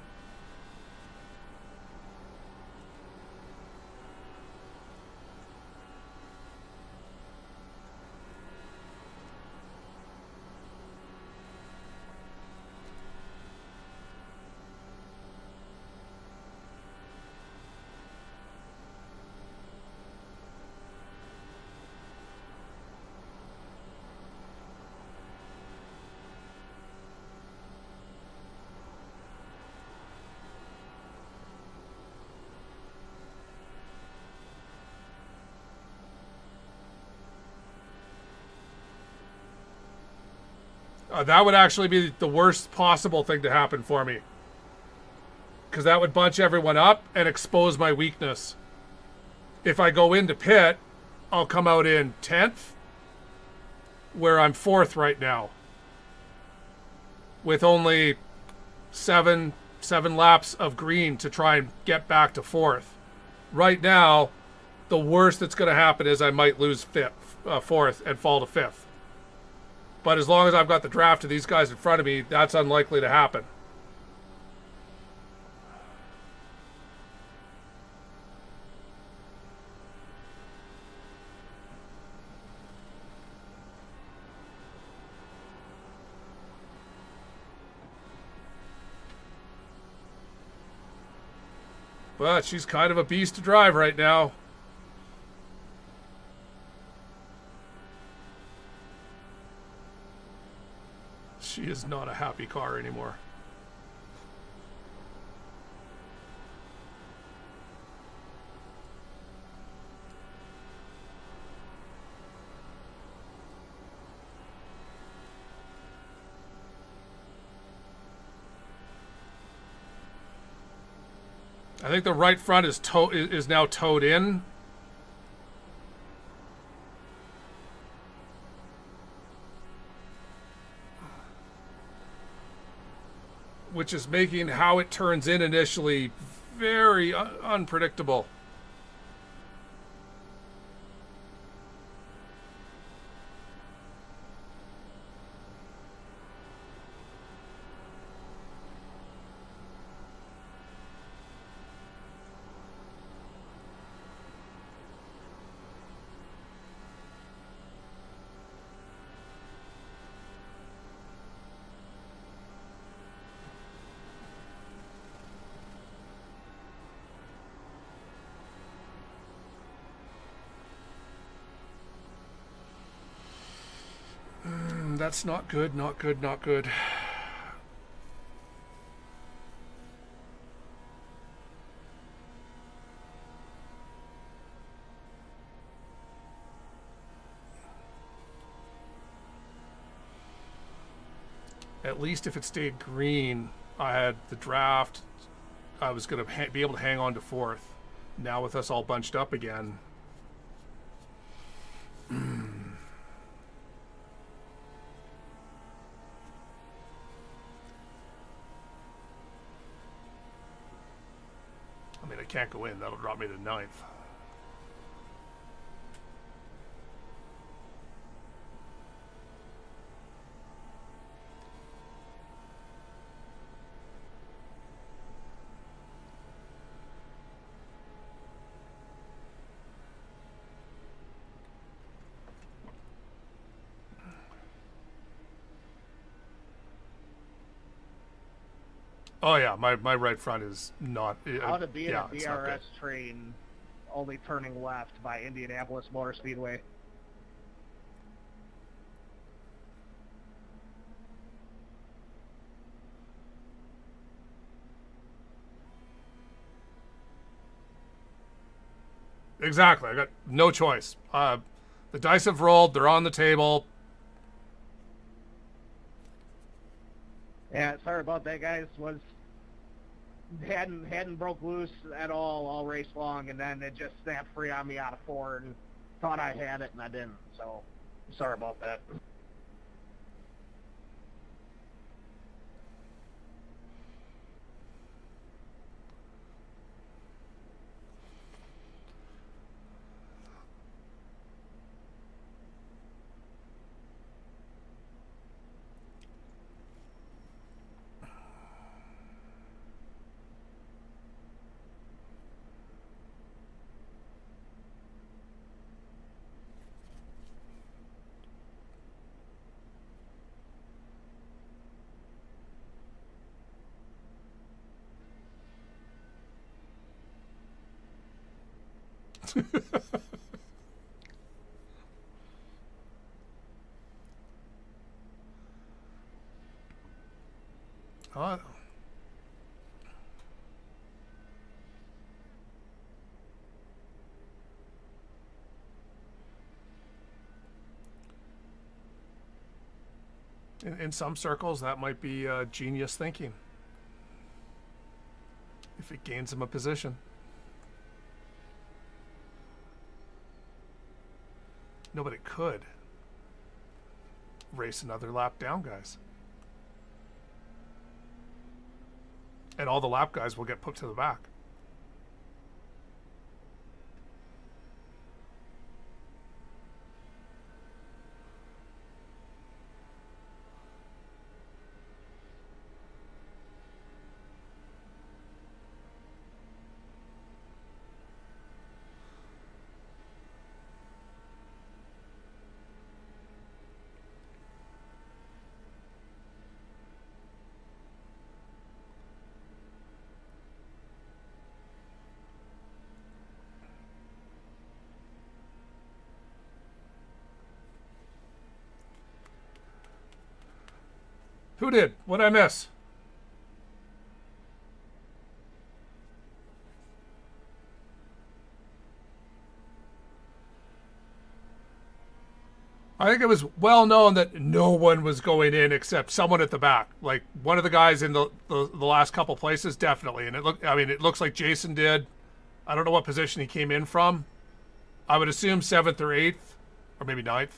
That would actually be the worst possible thing to happen for me. Because that would bunch everyone up and expose my weakness. If I go into pit, I'll come out in 10th, where I'm 4th right now. With only seven laps of green to try and get back to 4th. Right now, the worst that's going to happen is I might lose 4th and fall to 5th. But as long as I've got the draft of these guys in front of me, that's unlikely to happen. But she's kind of a beast to drive right now. She is not a happy car anymore. I think the right front is now towed in. Which is making how it turns in initially very unpredictable. That's not good, not good, not good. At least if it stayed green, I had the draft. I was going to be able to hang on to 4th. Now with us all bunched up again. I mean, I can't go in. That'll drop me to 9th. Oh yeah, my right front is not. How to be in yeah, a it's not good. DRS train, only turning left by Indianapolis Motor Speedway. Exactly. I got no choice. The dice have rolled. They're on the table. Yeah, sorry about that, guys. Hadn't broke loose at all race long, and then it just snapped free on me out of 4 and thought I had it, and I didn't. So sorry about that. Oh. In some circles, that might be genius thinking. If it gains him a position. No, but it could race another lap down, guys. And all the lap guys will get put to the back. Who did? What'd I miss? I think it was well known that no one was going in except someone at the back. Like one of the guys in the last couple places, definitely. And it looks like Jason did. I don't know what position he came in from. I would assume 7th or 8th, or maybe 9th.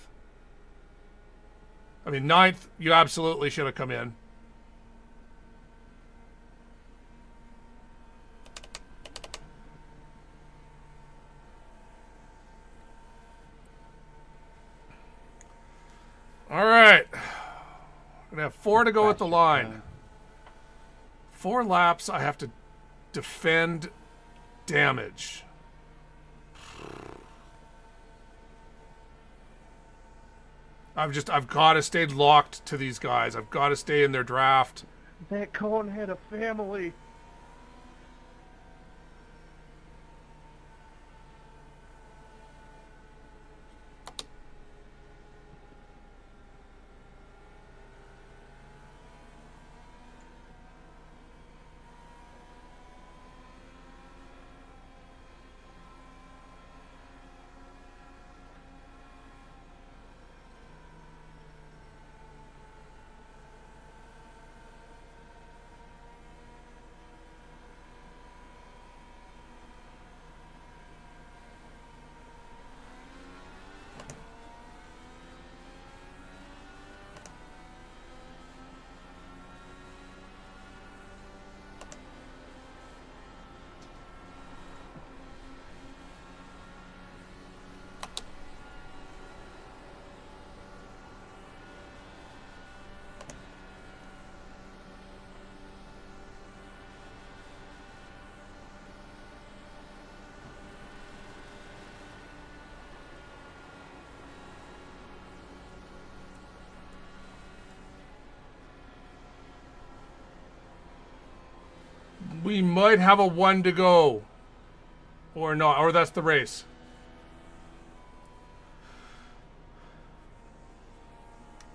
I mean, 9th, you absolutely should have come in. All right. We're going to have 4 to go at the line. 4 laps, I have to defend damage. I've got to stay locked to these guys. I've got to stay in their draft. That cone had a family. We might have a 1 to go. Or not. Or that's the race.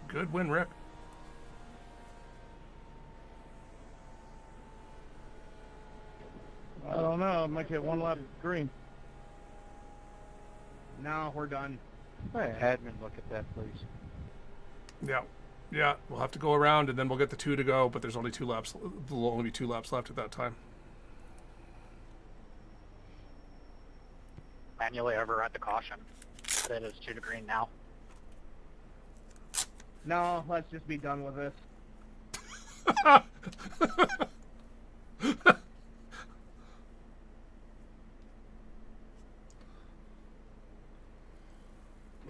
Good win, Rick. I don't know. I might get one lap green. No, we're done. Hey, admin, look at that, please. Yeah. Yeah, we'll have to go around and then we'll get the 2 to go, but there's only 2 laps. There'll only be 2 laps left at that time. Manually override the caution. That is 2 to green now. No, let's just be done with this.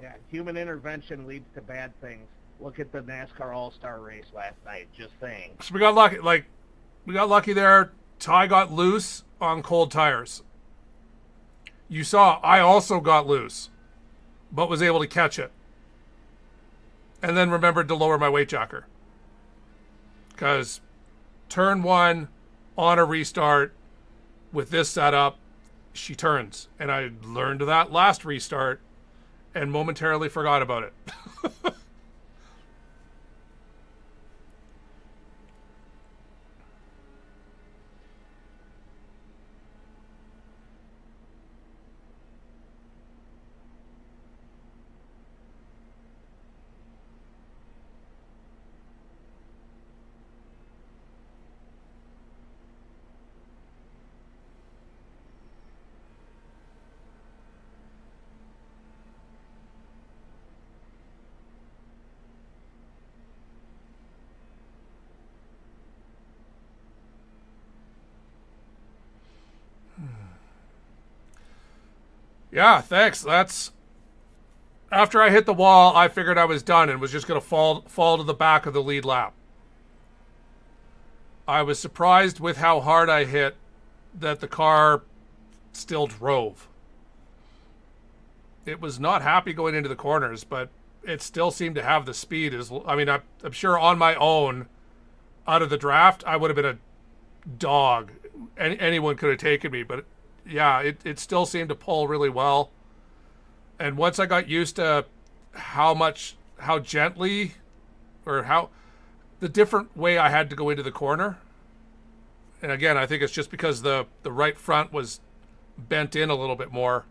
Yeah, human intervention leads to bad things. Look at the NASCAR All-Star race last night. Just saying. So we got lucky. Like, we got lucky there. Ty got loose on cold tires. You saw I also got loose, but was able to catch it. And then remembered to lower my weight jacker. Because turn 1 on a restart with this setup, she turns. And I learned that last restart and momentarily forgot about it. Yeah, thanks. That's after I hit the wall, I figured I was done and was just going to fall to the back of the lead lap. I was surprised with how hard I hit that the car still drove. It was not happy going into the corners, but it still seemed to have the speed. I'm sure on my own, out of the draft, I would have been a dog. Anyone could have taken me, but yeah, it still seemed to pull really well. And once I got used to how gently, or how the different way I had to go into the corner. And again, I think it's just because the right front was bent in a little bit more.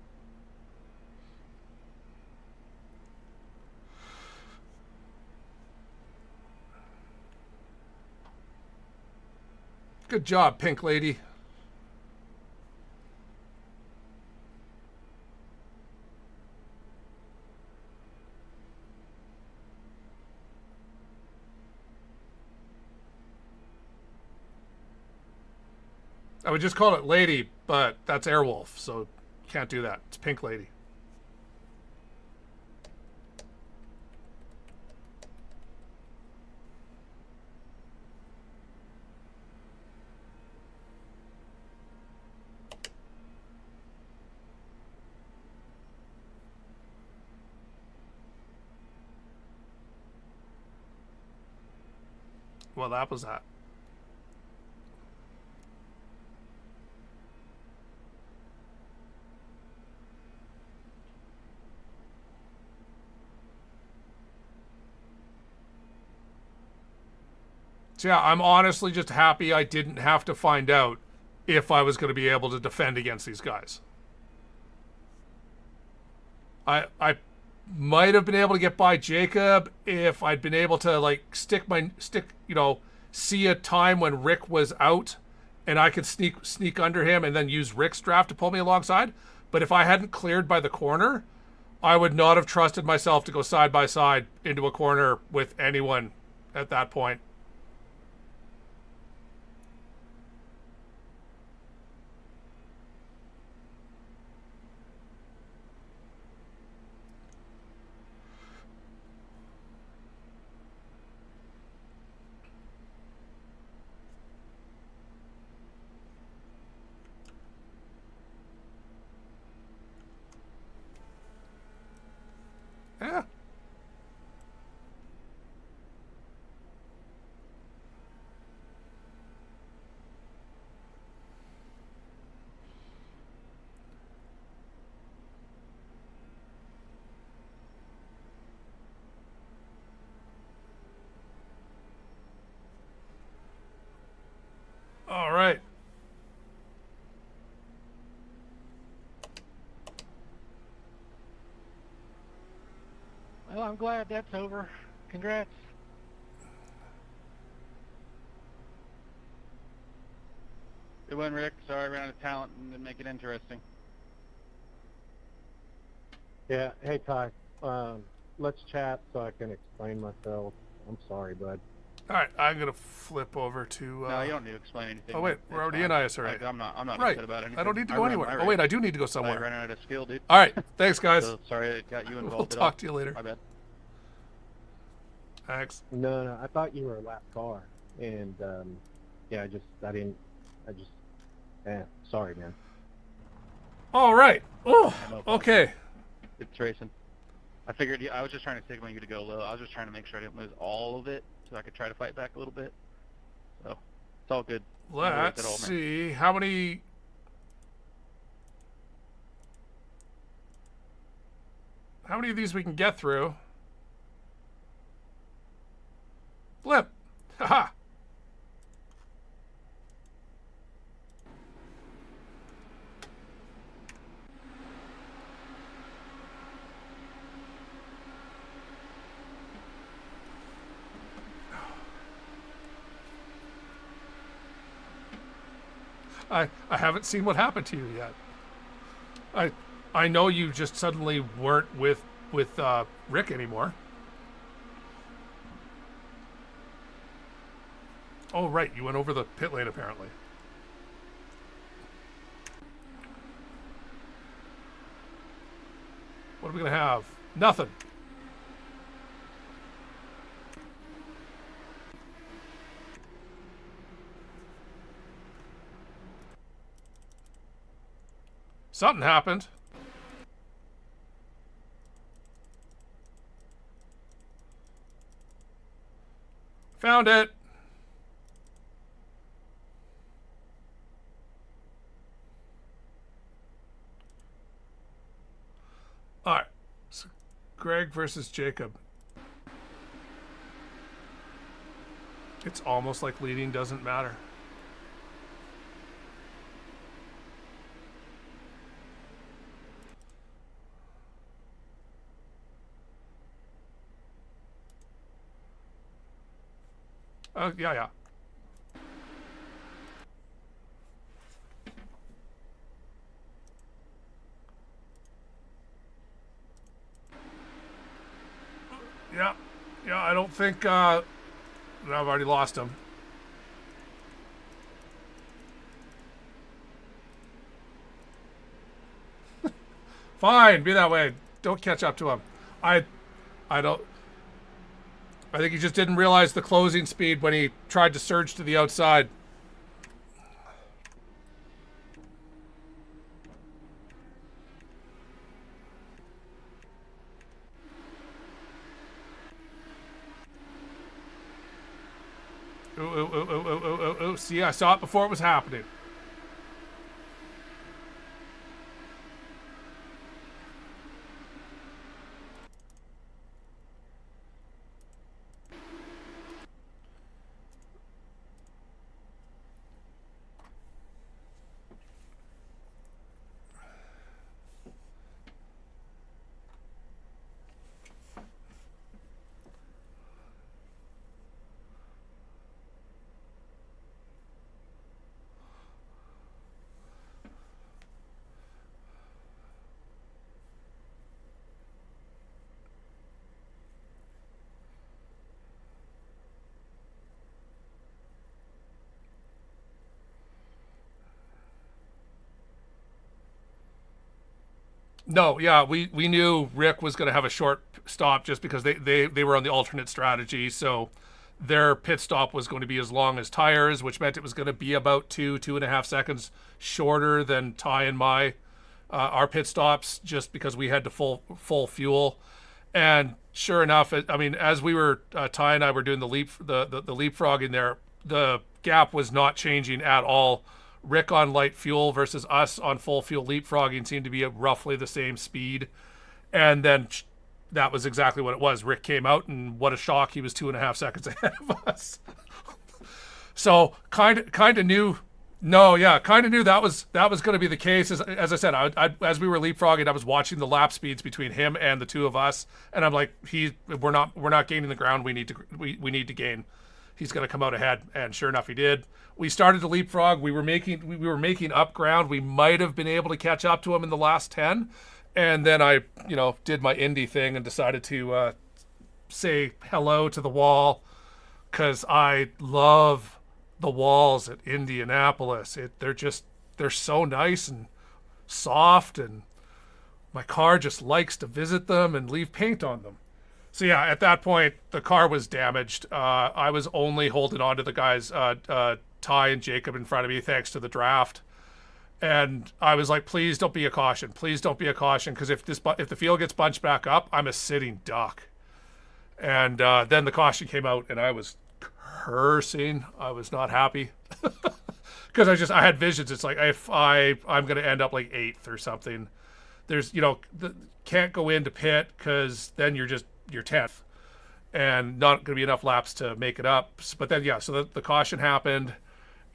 Good job, Pink Lady. I would just call it Lady, but that's Airwolf, so can't do that. It's Pink Lady. Well, that was that. So yeah, I'm honestly just happy I didn't have to find out if I was going to be able to defend against these guys. I might have been able to get by Jacob if I'd been able to see a time when Rick was out and I could sneak under him and then use Rick's draft to pull me alongside. But if I hadn't cleared by the corner, I would not have trusted myself to go side by side into a corner with anyone at that point. Yeah. Well, I'm glad that's over. Congrats. Good one, Rick. Sorry, ran out of talent and didn't make it interesting. Yeah, hey Ty, let's chat so I can explain myself. I'm sorry, bud. All right, I'm gonna flip over to. No, you don't need to explain anything. Oh wait, It's we're already fine. in ISRA. I'm not Right. upset about anything. I don't need to go run anywhere. my Oh race. wait, I do need to go I somewhere. ran out of skill, dude. All right, thanks guys. So sorry it got you involved. We'll at all. talk to you later. My bad. Thanks. No, I thought you were a lap car, and yeah, sorry, man. All right. Oh, okay. It's racing. I figured I was just trying to signal you to go low. I was just trying to make sure I didn't lose all of it, so I could try to fight back a little bit. So it's all good. Let's see how many. How many of these we can get through? Flip. Haha. I haven't seen what happened to you yet. I know you just suddenly weren't with Rick anymore. Oh right, you went over the pit lane apparently. What are we gonna have? Nothing. Something happened. Found it. All right. So Greg versus Jacob. It's almost like leading doesn't matter. Oh, yeah. Yeah, I don't think, I've already lost him. Fine, be that way. Don't catch up to him. I think he just didn't realize the closing speed when he tried to surge to the outside. Oh. See, I saw it before it was happening. No, yeah, we knew Rick was going to have a short stop just because they were on the alternate strategy. So their pit stop was going to be as long as tires, which meant it was going to be about 2.5 seconds shorter than Ty and our pit stops, just because we had to full fuel. And sure enough, I mean, as we were Ty and I were doing the leapfrogging there, the gap was not changing at all. Rick on light fuel versus us on full fuel leapfrogging seemed to be at roughly the same speed. And then that was exactly what it was. Rick came out, and what a shock, he was 2.5 seconds ahead of us. So kind of knew No, yeah, kind of knew that was going to be the case. As I said, as we were leapfrogging, I was watching the lap speeds between him and the two of us, and I'm like, we're not gaining the ground we need to gain. He's going to come out ahead, and sure enough, he did. We started to leapfrog. We were making up ground. We might have been able to catch up to him in the last 10, and then I did my Indy thing and decided to say hello to the wall, because I love the walls at Indianapolis. They're so nice and soft, and my car just likes to visit them and leave paint on them. So yeah, at that point the car was damaged. I was only holding on to the guys, Ty and Jacob, in front of me, thanks to the draft. And I was like, please don't be a caution. Please don't be a caution, because if the field gets bunched back up, I'm a sitting duck. And then the caution came out, and I was cursing. I was not happy because I had visions. It's like, if I'm going to end up like 8th or something. There's can't go into pit, because then you're 10th and not going to be enough laps to make it up. But then so the caution happened,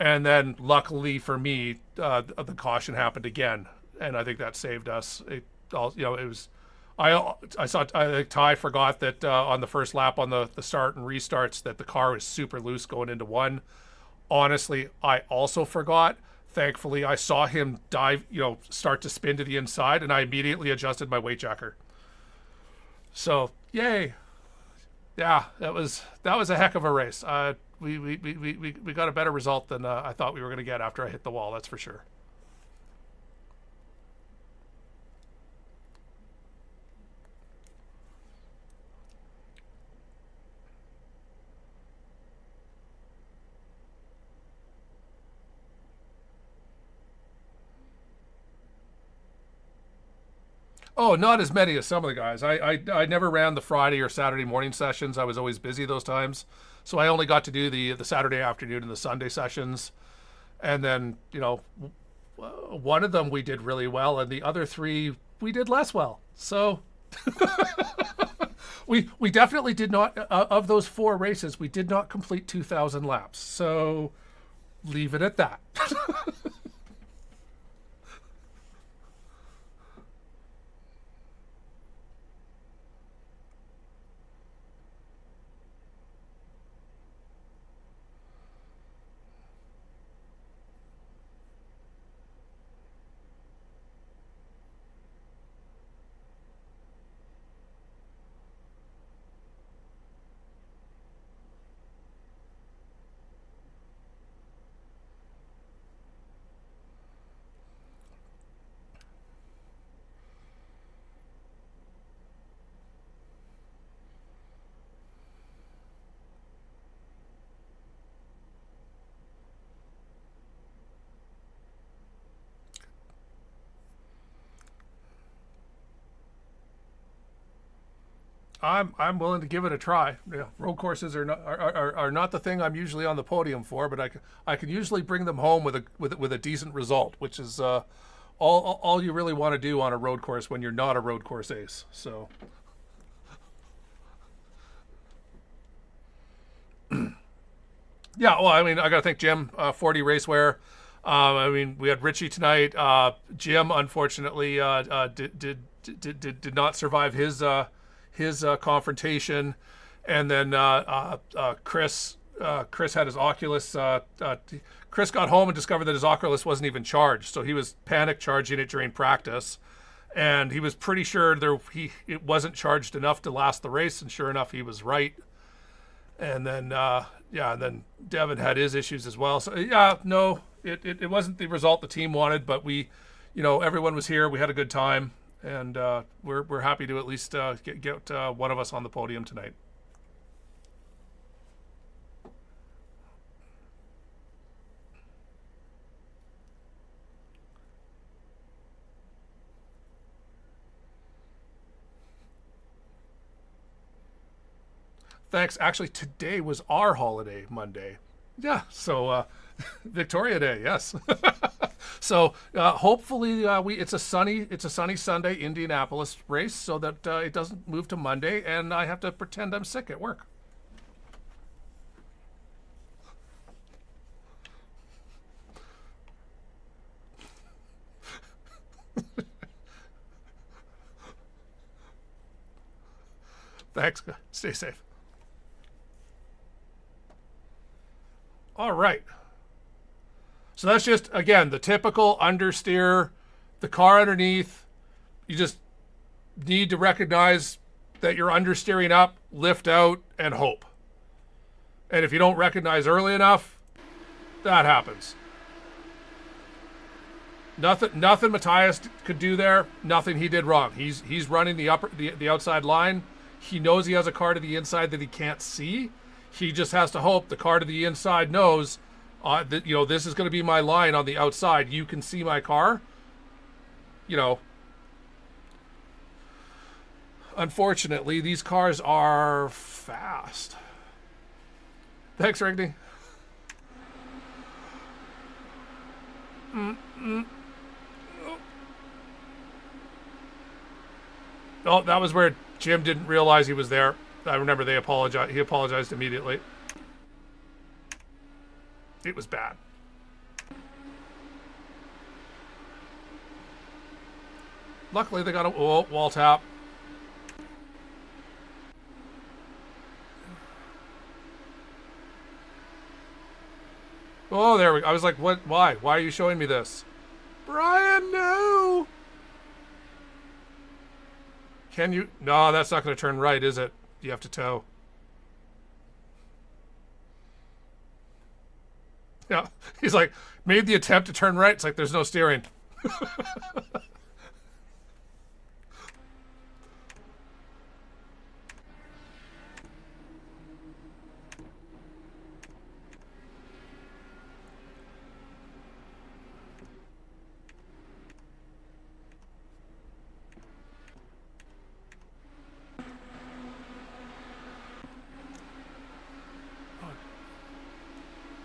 and then luckily for me, the caution happened again, and I think that saved us. It was. I think Ty forgot that on the first lap on the start and restarts that the car was super loose going into one. Honestly, I also forgot. Thankfully, I saw him dive, start to spin to the inside, and I immediately adjusted my weight jacker. So, yay. Yeah, that was a heck of a race. We got a better result than I thought we were going to get after I hit the wall, that's for sure. Oh, not as many as some of the guys. I never ran the Friday or Saturday morning sessions. I was always busy those times. So I only got to do the Saturday afternoon and the Sunday sessions. And then, one of them we did really well, and the other 3 we did less well. So we definitely did not, of those 4 races, we did not complete 2,000 laps. So leave it at that. I'm willing to give it a try. Yeah, road courses are not the thing I'm usually on the podium for, but I can usually bring them home with a decent result, which is all you really want to do on a road course when you're not a road course ace. So yeah, well, I mean, I got to thank Jim, 40 Racewear. I mean, we had Richie tonight. Jim, unfortunately, did not survive his confrontation, and then Chris had his Oculus. Chris got home and discovered that his Oculus wasn't even charged, so he was panic charging it during practice, and he was pretty sure it wasn't charged enough to last the race, and sure enough, he was right. And then and then Devin had his issues as well. So yeah, no, it wasn't the result the team wanted, but we, everyone was here. We had a good time. And we're happy to at least get one of us on the podium tonight. Thanks. Actually, today was our holiday, Monday. Yeah, so Victoria Day, yes. So hopefully it's a sunny Sunday Indianapolis race, so that it doesn't move to Monday and I have to pretend I'm sick at work. Thanks. Stay safe. All right. So that's just, again, the typical understeer, the car underneath. You just need to recognize that you're understeering up, lift out, and hope. And if you don't recognize early enough, that happens. Nothing Matthias could do there. Nothing he did wrong. He's running the outside line. He knows he has a car to the inside that he can't see. He just has to hope the car to the inside knows that, you know, this is going to be my line on the outside. You can see my car. You know, unfortunately, these cars are fast. Thanks, Rigney. Oh, that was where Jim didn't realize he was there. I remember they apologized. He apologized immediately. It was bad. Luckily, they got a wall tap. Oh, there we go. I was like, what? Why? Why are you showing me this? Brian, no! Can you? No, that's not going to turn right, is it? You have to tow. Yeah. He's like, made the attempt to turn right. It's like, there's no steering.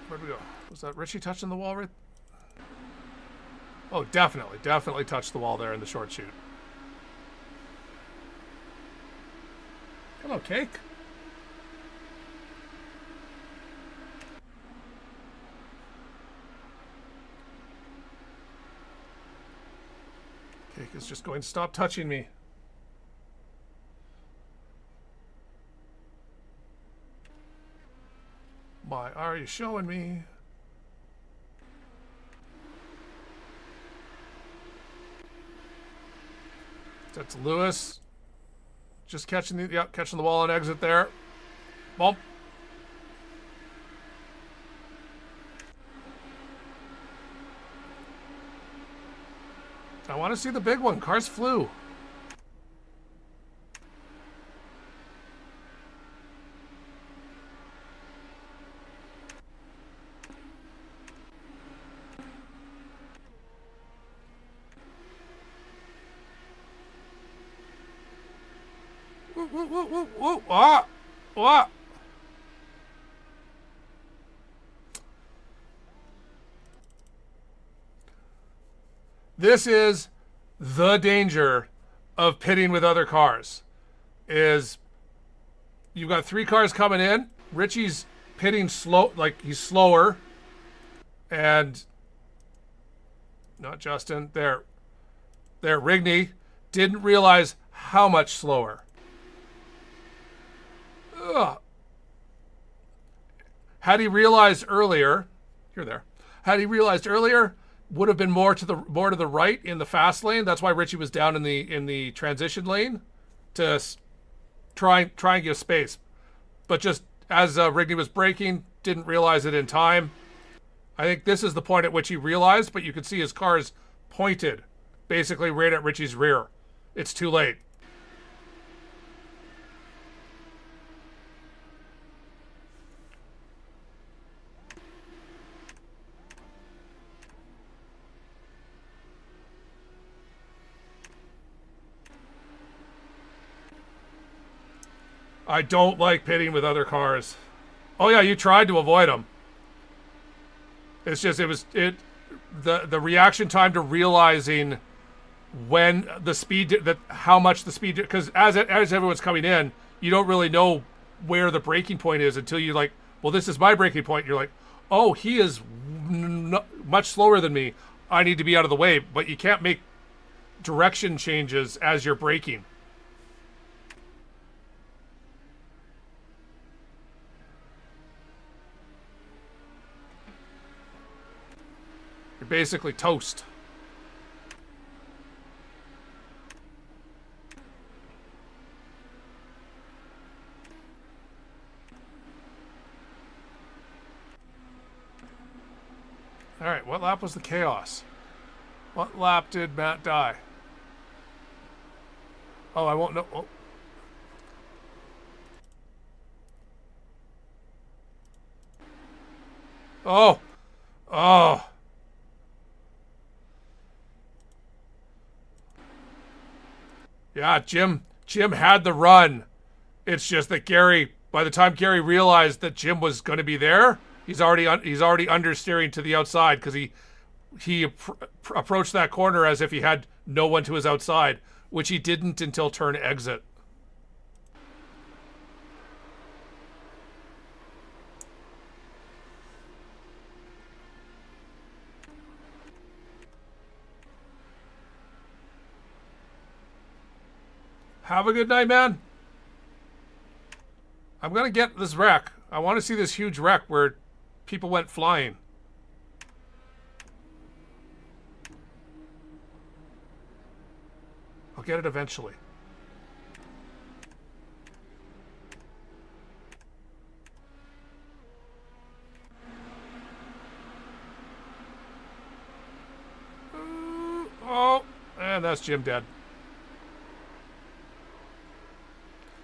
Where'd we go? Was that Richie touching the wall right? Oh, definitely touched the wall there in the short shoot. Hello, Cake. Cake is just going to stop touching me. Why are you showing me? That's Lewis. Just catching the wall on exit there. Bump. I want to see the big one. Cars flew. Whoa. Ah. This is the danger of pitting with other cars. Is you've got 3 cars coming in. Richie's pitting slow, like he's slower. And not Justin. There, Rigney didn't realize how much slower. Ugh. Had he realized earlier, had he realized earlier, would have been more to the right in the fast lane. That's why Richie was down in the transition lane to try and give space. But just as Rigney was braking, didn't realize it in time. I think this is the point at which he realized, but you can see his car is pointed basically right at Richie's rear. It's too late. I don't like pitting with other cars. Oh yeah, you tried to avoid them. It's just the reaction time to realizing when the speed how much the speed, because as everyone's coming in, you don't really know where the braking point is until you're like, well, this is my braking point. You're like, oh, he is much slower than me. I need to be out of the way, but you can't make direction changes as you're braking. basically toast. All right, what lap was the chaos? What lap did Matt die? Oh, I won't know. Oh. Oh. Oh. Yeah, Jim had the run. It's just that Gary, by the time Gary realized that Jim was going to be there, he's already understeering to the outside because he approached that corner as if he had no one to his outside, which he didn't until turn exit. Have a good night, man. I'm going to get this wreck. I want to see this huge wreck where people went flying. I'll get it eventually. Oh, and that's Jim dead.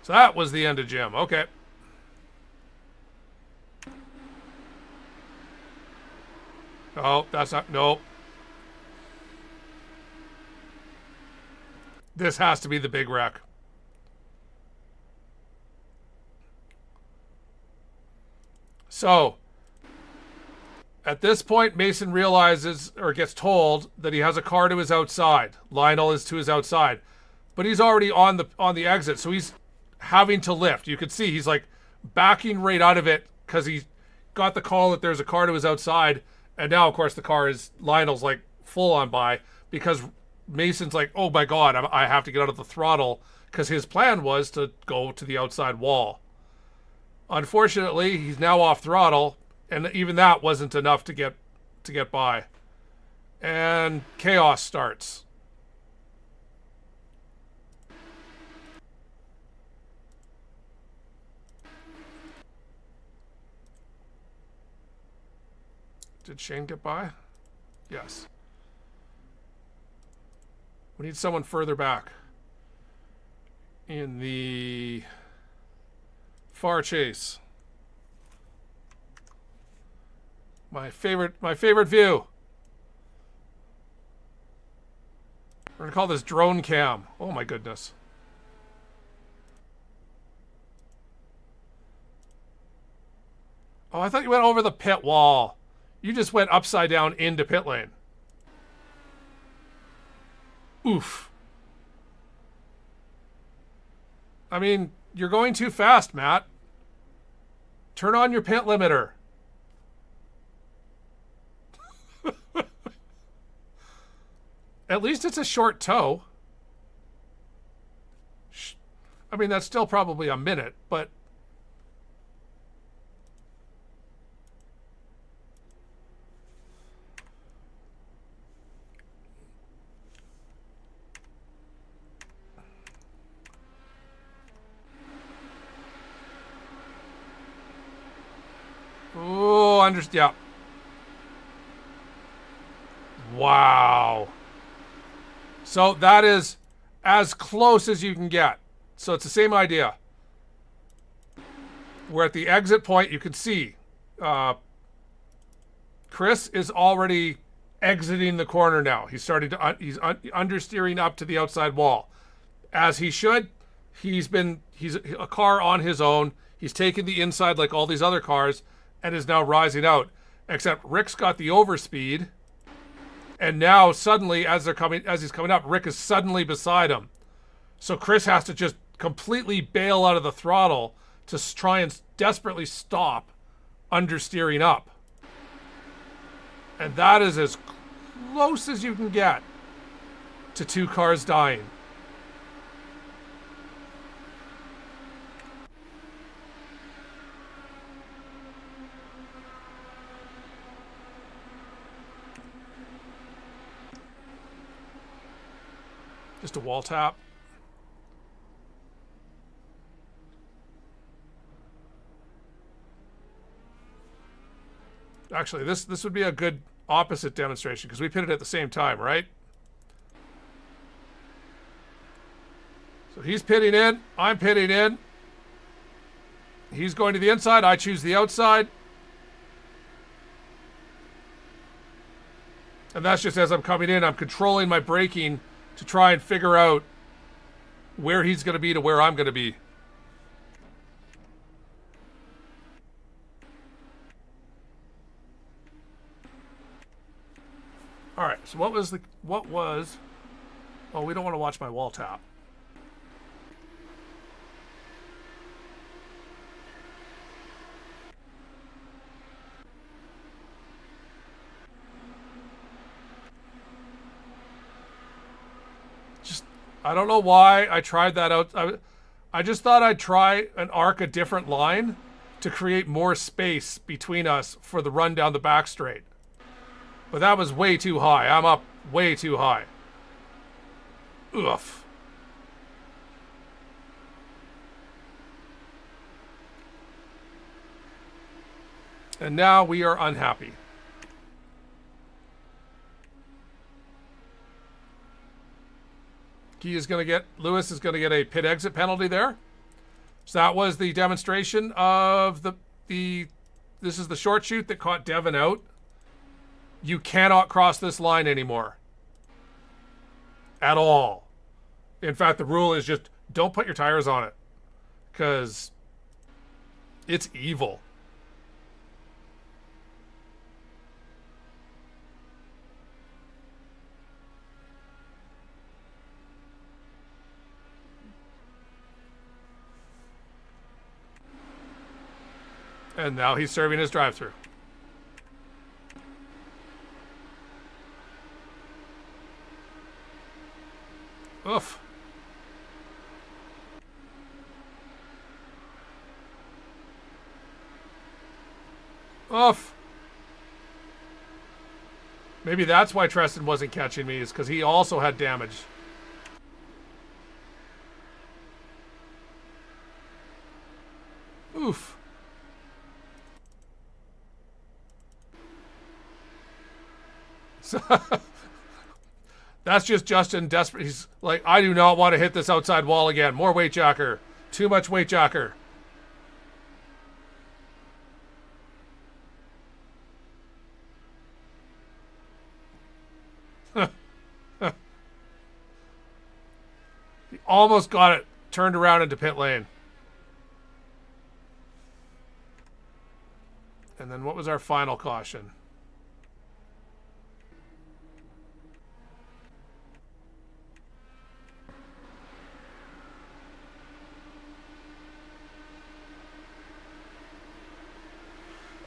So that was the end of Jim. Okay. Oh, that's not... Nope. This has to be the big wreck. So, at this point, Mason realizes, or gets told, that he has a car to his outside. Lionel is to his outside. But he's already on the exit, so he's having to lift. You can see he's like backing right out of it because he got the call that there's a car to his outside, and now of course the car is Lionel's like full on by because Mason's like, oh my god, I have to get out of the throttle because his plan was to go to the outside wall. Unfortunately, he's now off throttle, and even that wasn't enough to get by, and chaos starts. Did Shane get by? Yes. We need someone further back in the far chase. My favorite view. We're gonna call this drone cam. Oh my goodness. Oh, I thought you went over the pit wall. You just went upside down into pit lane. Oof. I mean, you're going too fast, Matt. Turn on your pit limiter. At least it's a short tow. I mean, that's still probably a minute, but... Oh, yeah. Wow. So that is as close as you can get. So it's the same idea. We're at the exit point. You can see Chris is already exiting the corner now. He's starting to he's understeering up to the outside wall, as he should. He's a car on his own. He's taken the inside like all these other cars, and is now rising out. Except Rick's got the overspeed, and now suddenly, as he's coming up, Rick is suddenly beside him. So Chris has to just completely bail out of the throttle to try and desperately stop understeering up. And that is as close as you can get to two cars dying. Just a wall tap. Actually, this would be a good opposite demonstration because we pitted at the same time, right? So he's pitting in, I'm pitting in. He's going to the inside, I choose the outside. And that's just as I'm coming in, I'm controlling my braking to try and figure out where he's going to be to where I'm going to be. All right, so what was, oh, we don't want to watch my wall tap. I don't know why I tried that out. I just thought I'd try and arc a different line to create more space between us for the run down the back straight. But that was way too high. I'm up way too high. Oof. And now we are unhappy. Lewis is going to get a pit exit penalty there. So that was the demonstration of this is the short chute that caught Devin out. You cannot cross this line anymore. At all. In fact, the rule is just don't put your tires on it. Because it's evil. And now he's serving his drive-thru. Oof. Oof. Maybe that's why Treston wasn't catching me, is because he also had damage. Oof. So that's just Justin desperate. He's like, I do not want to hit this outside wall again. More weight jacker. Too much weight jacker. He almost got it turned around into pit lane. And then what was our final caution?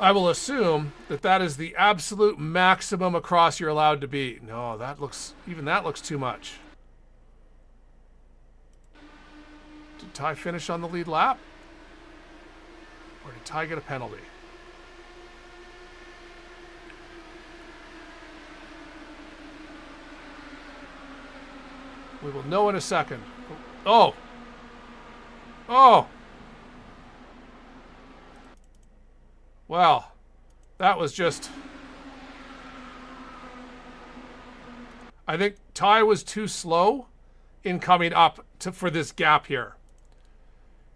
I will assume that that is the absolute maximum across you're allowed to be. No, even that looks too much. Did Ty finish on the lead lap? Or did Ty get a penalty? We will know in a second. Oh! Oh! Well, that was just... I think Ty was too slow in coming up for this gap here.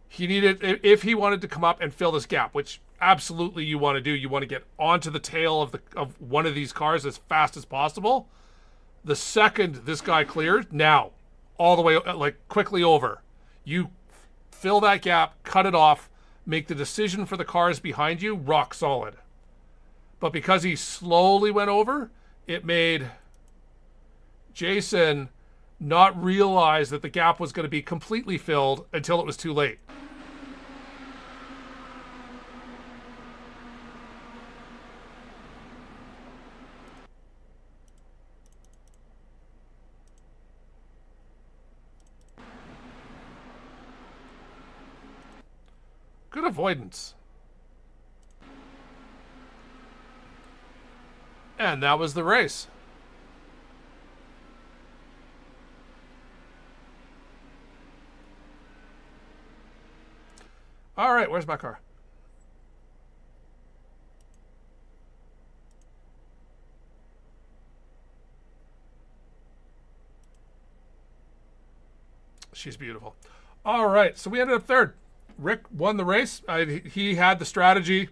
He needed, if he wanted to come up and fill this gap, which absolutely you want to do, you want to get onto the tail of one of these cars as fast as possible. The second this guy cleared, now, all the way, like, quickly over. You fill that gap, cut it off, make the decision for the cars behind you rock solid. But because he slowly went over, it made Jason not realize that the gap was going to be completely filled until it was too late. Good avoidance. And that was the race. All right, where's my car? She's beautiful. All right, so we ended up third. Rick won the race. He had the strategy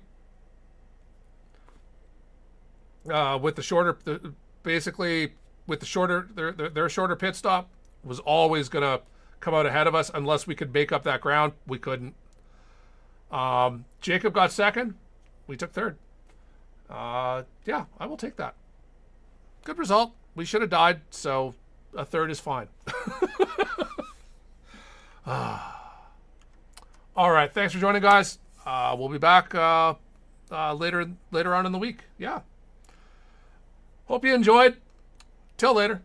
with the shorter, basically with the shorter, their shorter pit stop was always going to come out ahead of us unless we could make up that ground. We couldn't. Jacob got second. We took third. Yeah, I will take that. Good result. We should have died, so a third is fine. All right, thanks for joining, guys. We'll be back later on in the week. Yeah. Hope you enjoyed. Till later.